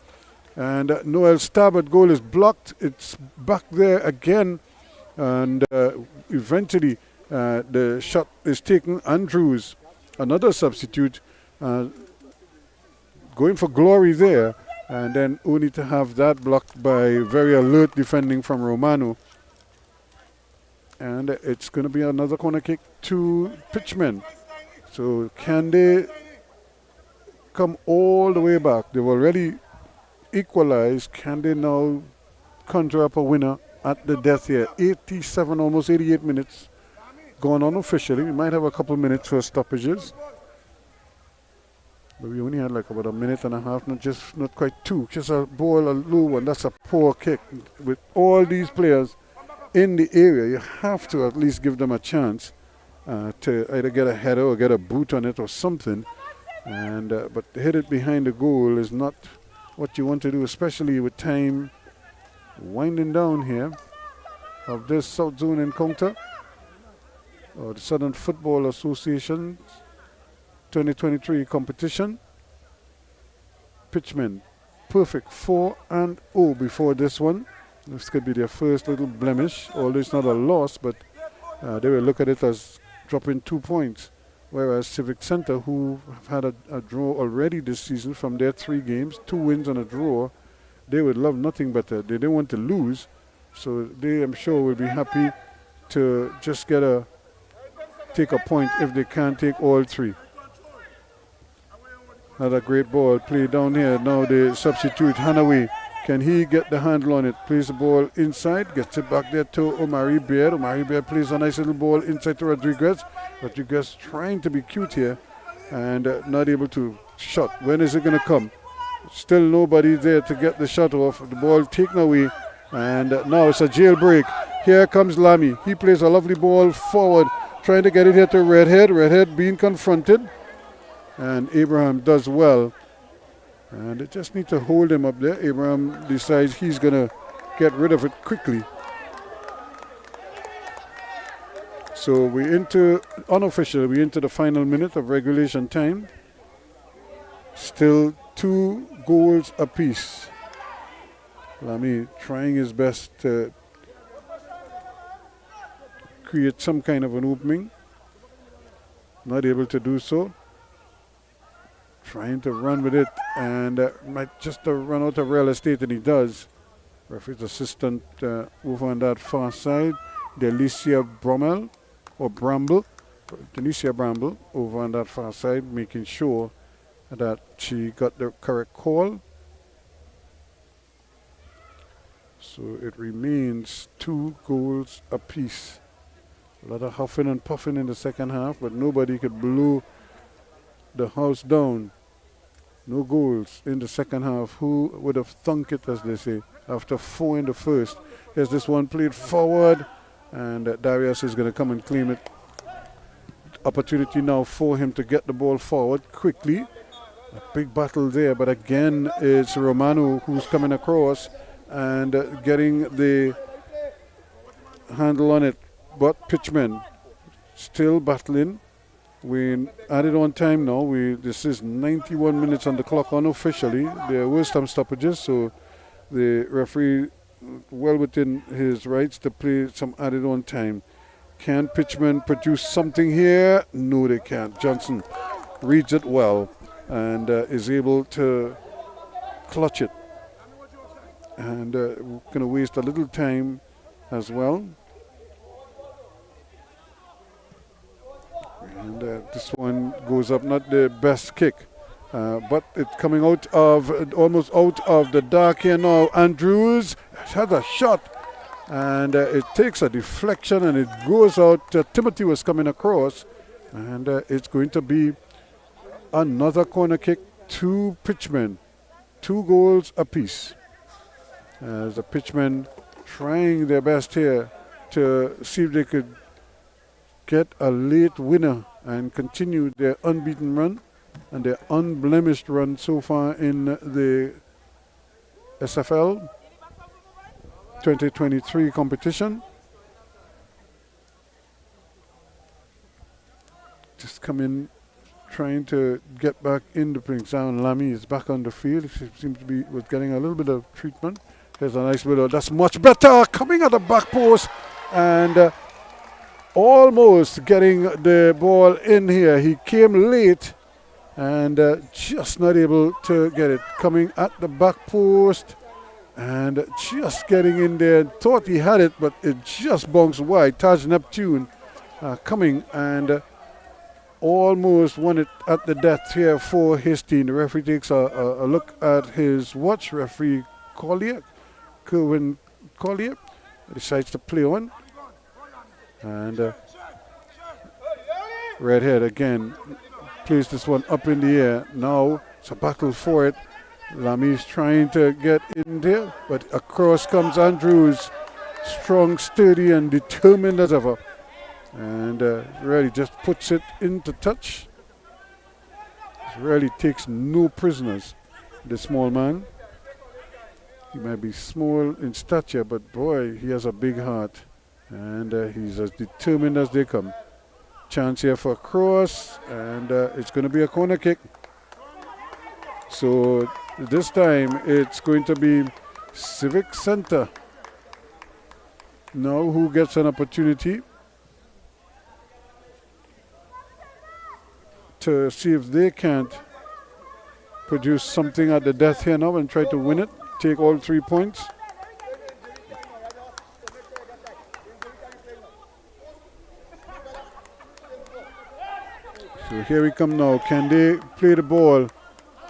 And Noel's stab at goal is blocked. It's back there again. And eventually the shot is taken. Andrews, another substitute, going for glory there. And then only to have that blocked by very alert defending from Romano. And it's going to be another corner kick to Pitchmen. So can they come all the way back? They've already equalized. Can they now conjure up a winner at the death here? 87, almost 88 minutes gone on officially. We might have a couple minutes for stoppages. But we only had like about a minute and a half, not quite two. Just a ball, a low one. That's a poor kick. With all these players in the area, you have to at least give them a chance to either get a header or get a boot on it or something. And but hit it behind the goal is not what you want to do, especially with time winding down here of this South Zone encounter, or the Southern Football Association 2023 competition. Pitchmen perfect 4-0 before this one. This could be their first little blemish, although it's not a loss, but they will look at it as dropping 2 points. Whereas Civic Center, who have had a draw already this season from their 3 games, 2 wins and a draw, they would love nothing better. They don't want to lose, so they, I'm sure, will be happy to just take a point if they can't take all 3. Another great ball played down here. Now they substitute Hanaway. Can he get the handle on it? Plays the ball inside, gets it back there to Omari Baird. Omari Baird plays a nice little ball inside to Rodriguez. Rodriguez trying to be cute here and not able to shot. When is it going to come? Still nobody there to get the shot off. The ball taken away, and now it's a jailbreak. Here comes Lamy. He plays a lovely ball forward, trying to get it here to Redhead. Redhead being confronted, and Abraham does well. And they just need to hold him up there. Abraham decides he's going to get rid of it quickly. So we're into the final minute of regulation time. Still 2 goals apiece. Lamy trying his best to create some kind of an opening. Not able to do so. Trying to run with it and might just run out of real estate, and he does. Referee's assistant over on that far side, Delicia Bramble over on that far side, making sure that she got the correct call. So it remains 2 goals apiece. A lot of huffing and puffing in the second half, but nobody could blow the house down. No goals in the second half. Who would have thunk it, as they say, after 4 in the first. Here's this one played forward, and Darius is going to come and claim it. Opportunity now for him to get the ball forward quickly. A big battle there, but again it's Romano who's coming across and getting the handle on it. But Pitchmen still battling. We added on time now. This is 91 minutes on the clock unofficially. There were some stoppages, so the referee well within his rights to play some added on time. Can Pitchmen produce something here? No, they can't. Johnson reads it well and is able to clutch it. And we're going to waste a little time as well. And this one goes up, not the best kick, but it's coming out of, almost out of the dark here now. Andrews has a shot, and it takes a deflection and it goes out. Timothy was coming across, and it's going to be another corner kick to Pitchmen. 2 goals apiece. As the Pitchmen trying their best here to see if they could get a late winner and continue their unbeaten run and their unblemished run so far in the SFL 2023 competition. Just come in, trying to get back in the playing. Zion Lamy is back on the field. He seems to be getting a little bit of treatment. There's a nice bit of, that's much better, coming at the back post and almost getting the ball in here. He came late and just not able to get it. Coming at the back post and just getting in there. Thought he had it, but it just bounced wide. Taj Neptune coming and almost won it at the death here for his team. The referee takes a look at his watch. Referee Kerwin Collier decides to play on. And Redhead again plays this one up in the air. Now it's a battle for it. Lamy's trying to get in there, but across comes Andrews. Strong, sturdy, and determined as ever. And really just puts it into touch. Really takes no prisoners, the small man. He might be small in stature, but boy, he has a big heart. And he's as determined as they come. Chance here for a cross, and it's going to be a corner kick. So this time it's going to be Civic Center. Now who gets an opportunity to see if they can't produce something at the death here now and try to win it, take all 3 points. So here we come now. Can they play the ball?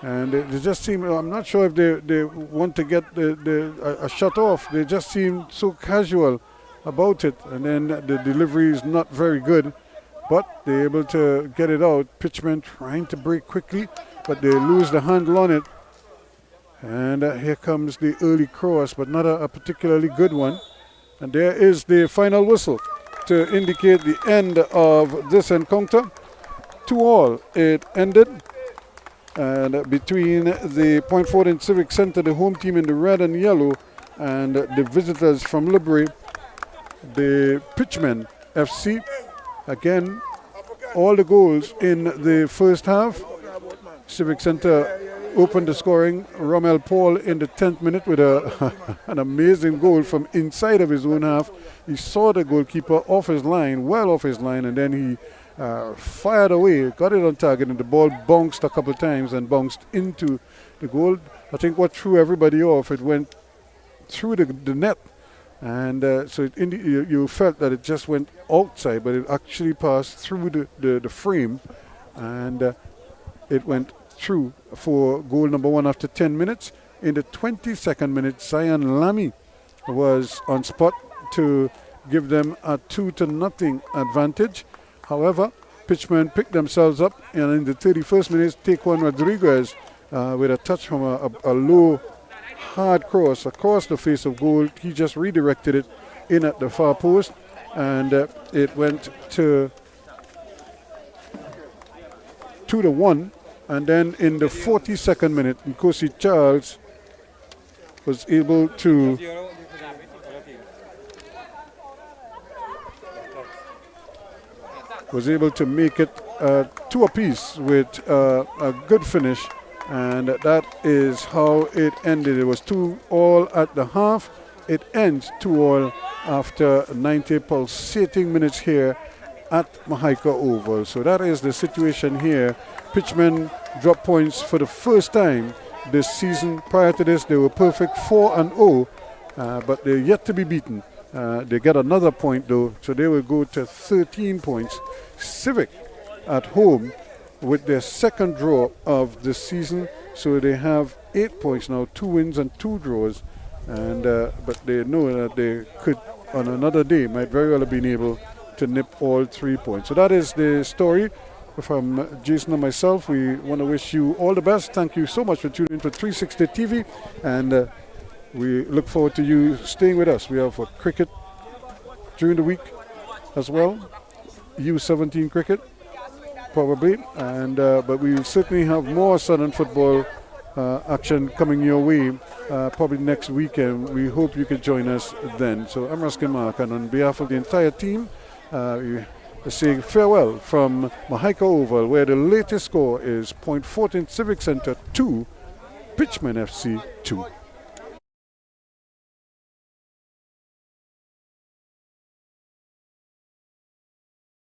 And they just seem, I'm not sure if they want to get a shot off. They just seem so casual about it. And then the delivery is not very good. But they're able to get it out. Pitchmen trying to break quickly, but they lose the handle on it. And here comes the early cross, but not a particularly good one. And there is the final whistle to indicate the end of this encounter. 2-2 it ended. And between the Fortin Civic Center, the home team in the red and yellow, and the visitors from Liberty, the Pitchmen F.C. Again, all the goals in the first half. Civic Center opened the scoring. Rommel Paul in the 10th minute with an amazing goal from inside of his own half. He saw the goalkeeper off his line, well off his line, and then he fired away, got it on target, and the ball bounced a couple of times and bounced into the goal. I think what threw everybody off, it went through the net. And so you felt that it just went outside, but it actually passed through the frame, and it went through for goal number 1 after 10 minutes. In the 22nd minute, Zion Lamy was on spot to give them a 2-0 advantage. However, Pitchmen picked themselves up, and in the 31st minute, Taquan Rodriguez with a touch from a low, hard cross across the face of goal. He just redirected it in at the far post, and it went to 2-1. And then in the 42nd minute, Nkosi Charles was able to make it 2 apiece with a good finish. And that is how it ended. It was 2-2 at the half. It ends 2-2 after 90 pulsating minutes here at Mahaika Oval. So that is the situation here. Pitchmen dropped points for the first time this season. Prior to this, they were perfect 4-0, but they're yet to be beaten. They get another point though, so they will go to 13 points. Civic at home with their second draw of the season, so they have 8 points now, 2 wins and 2 draws, and but they know that they could on another day might very well have been able to nip all 3 points. So that is the story from Jason and myself. We want to wish you all the best. Thank you so much for tuning in to 360 TV, and we look forward to you staying with us. We have cricket during the week as well, U17 cricket probably, and but we will certainly have more Southern football action coming your way probably next weekend. We hope you can join us then. So I'm Ruskin Mark, and on behalf of the entire team, we say farewell from Mahaika Oval, where the latest score is Fortin Civic Center 2, Pitchmen FC 2.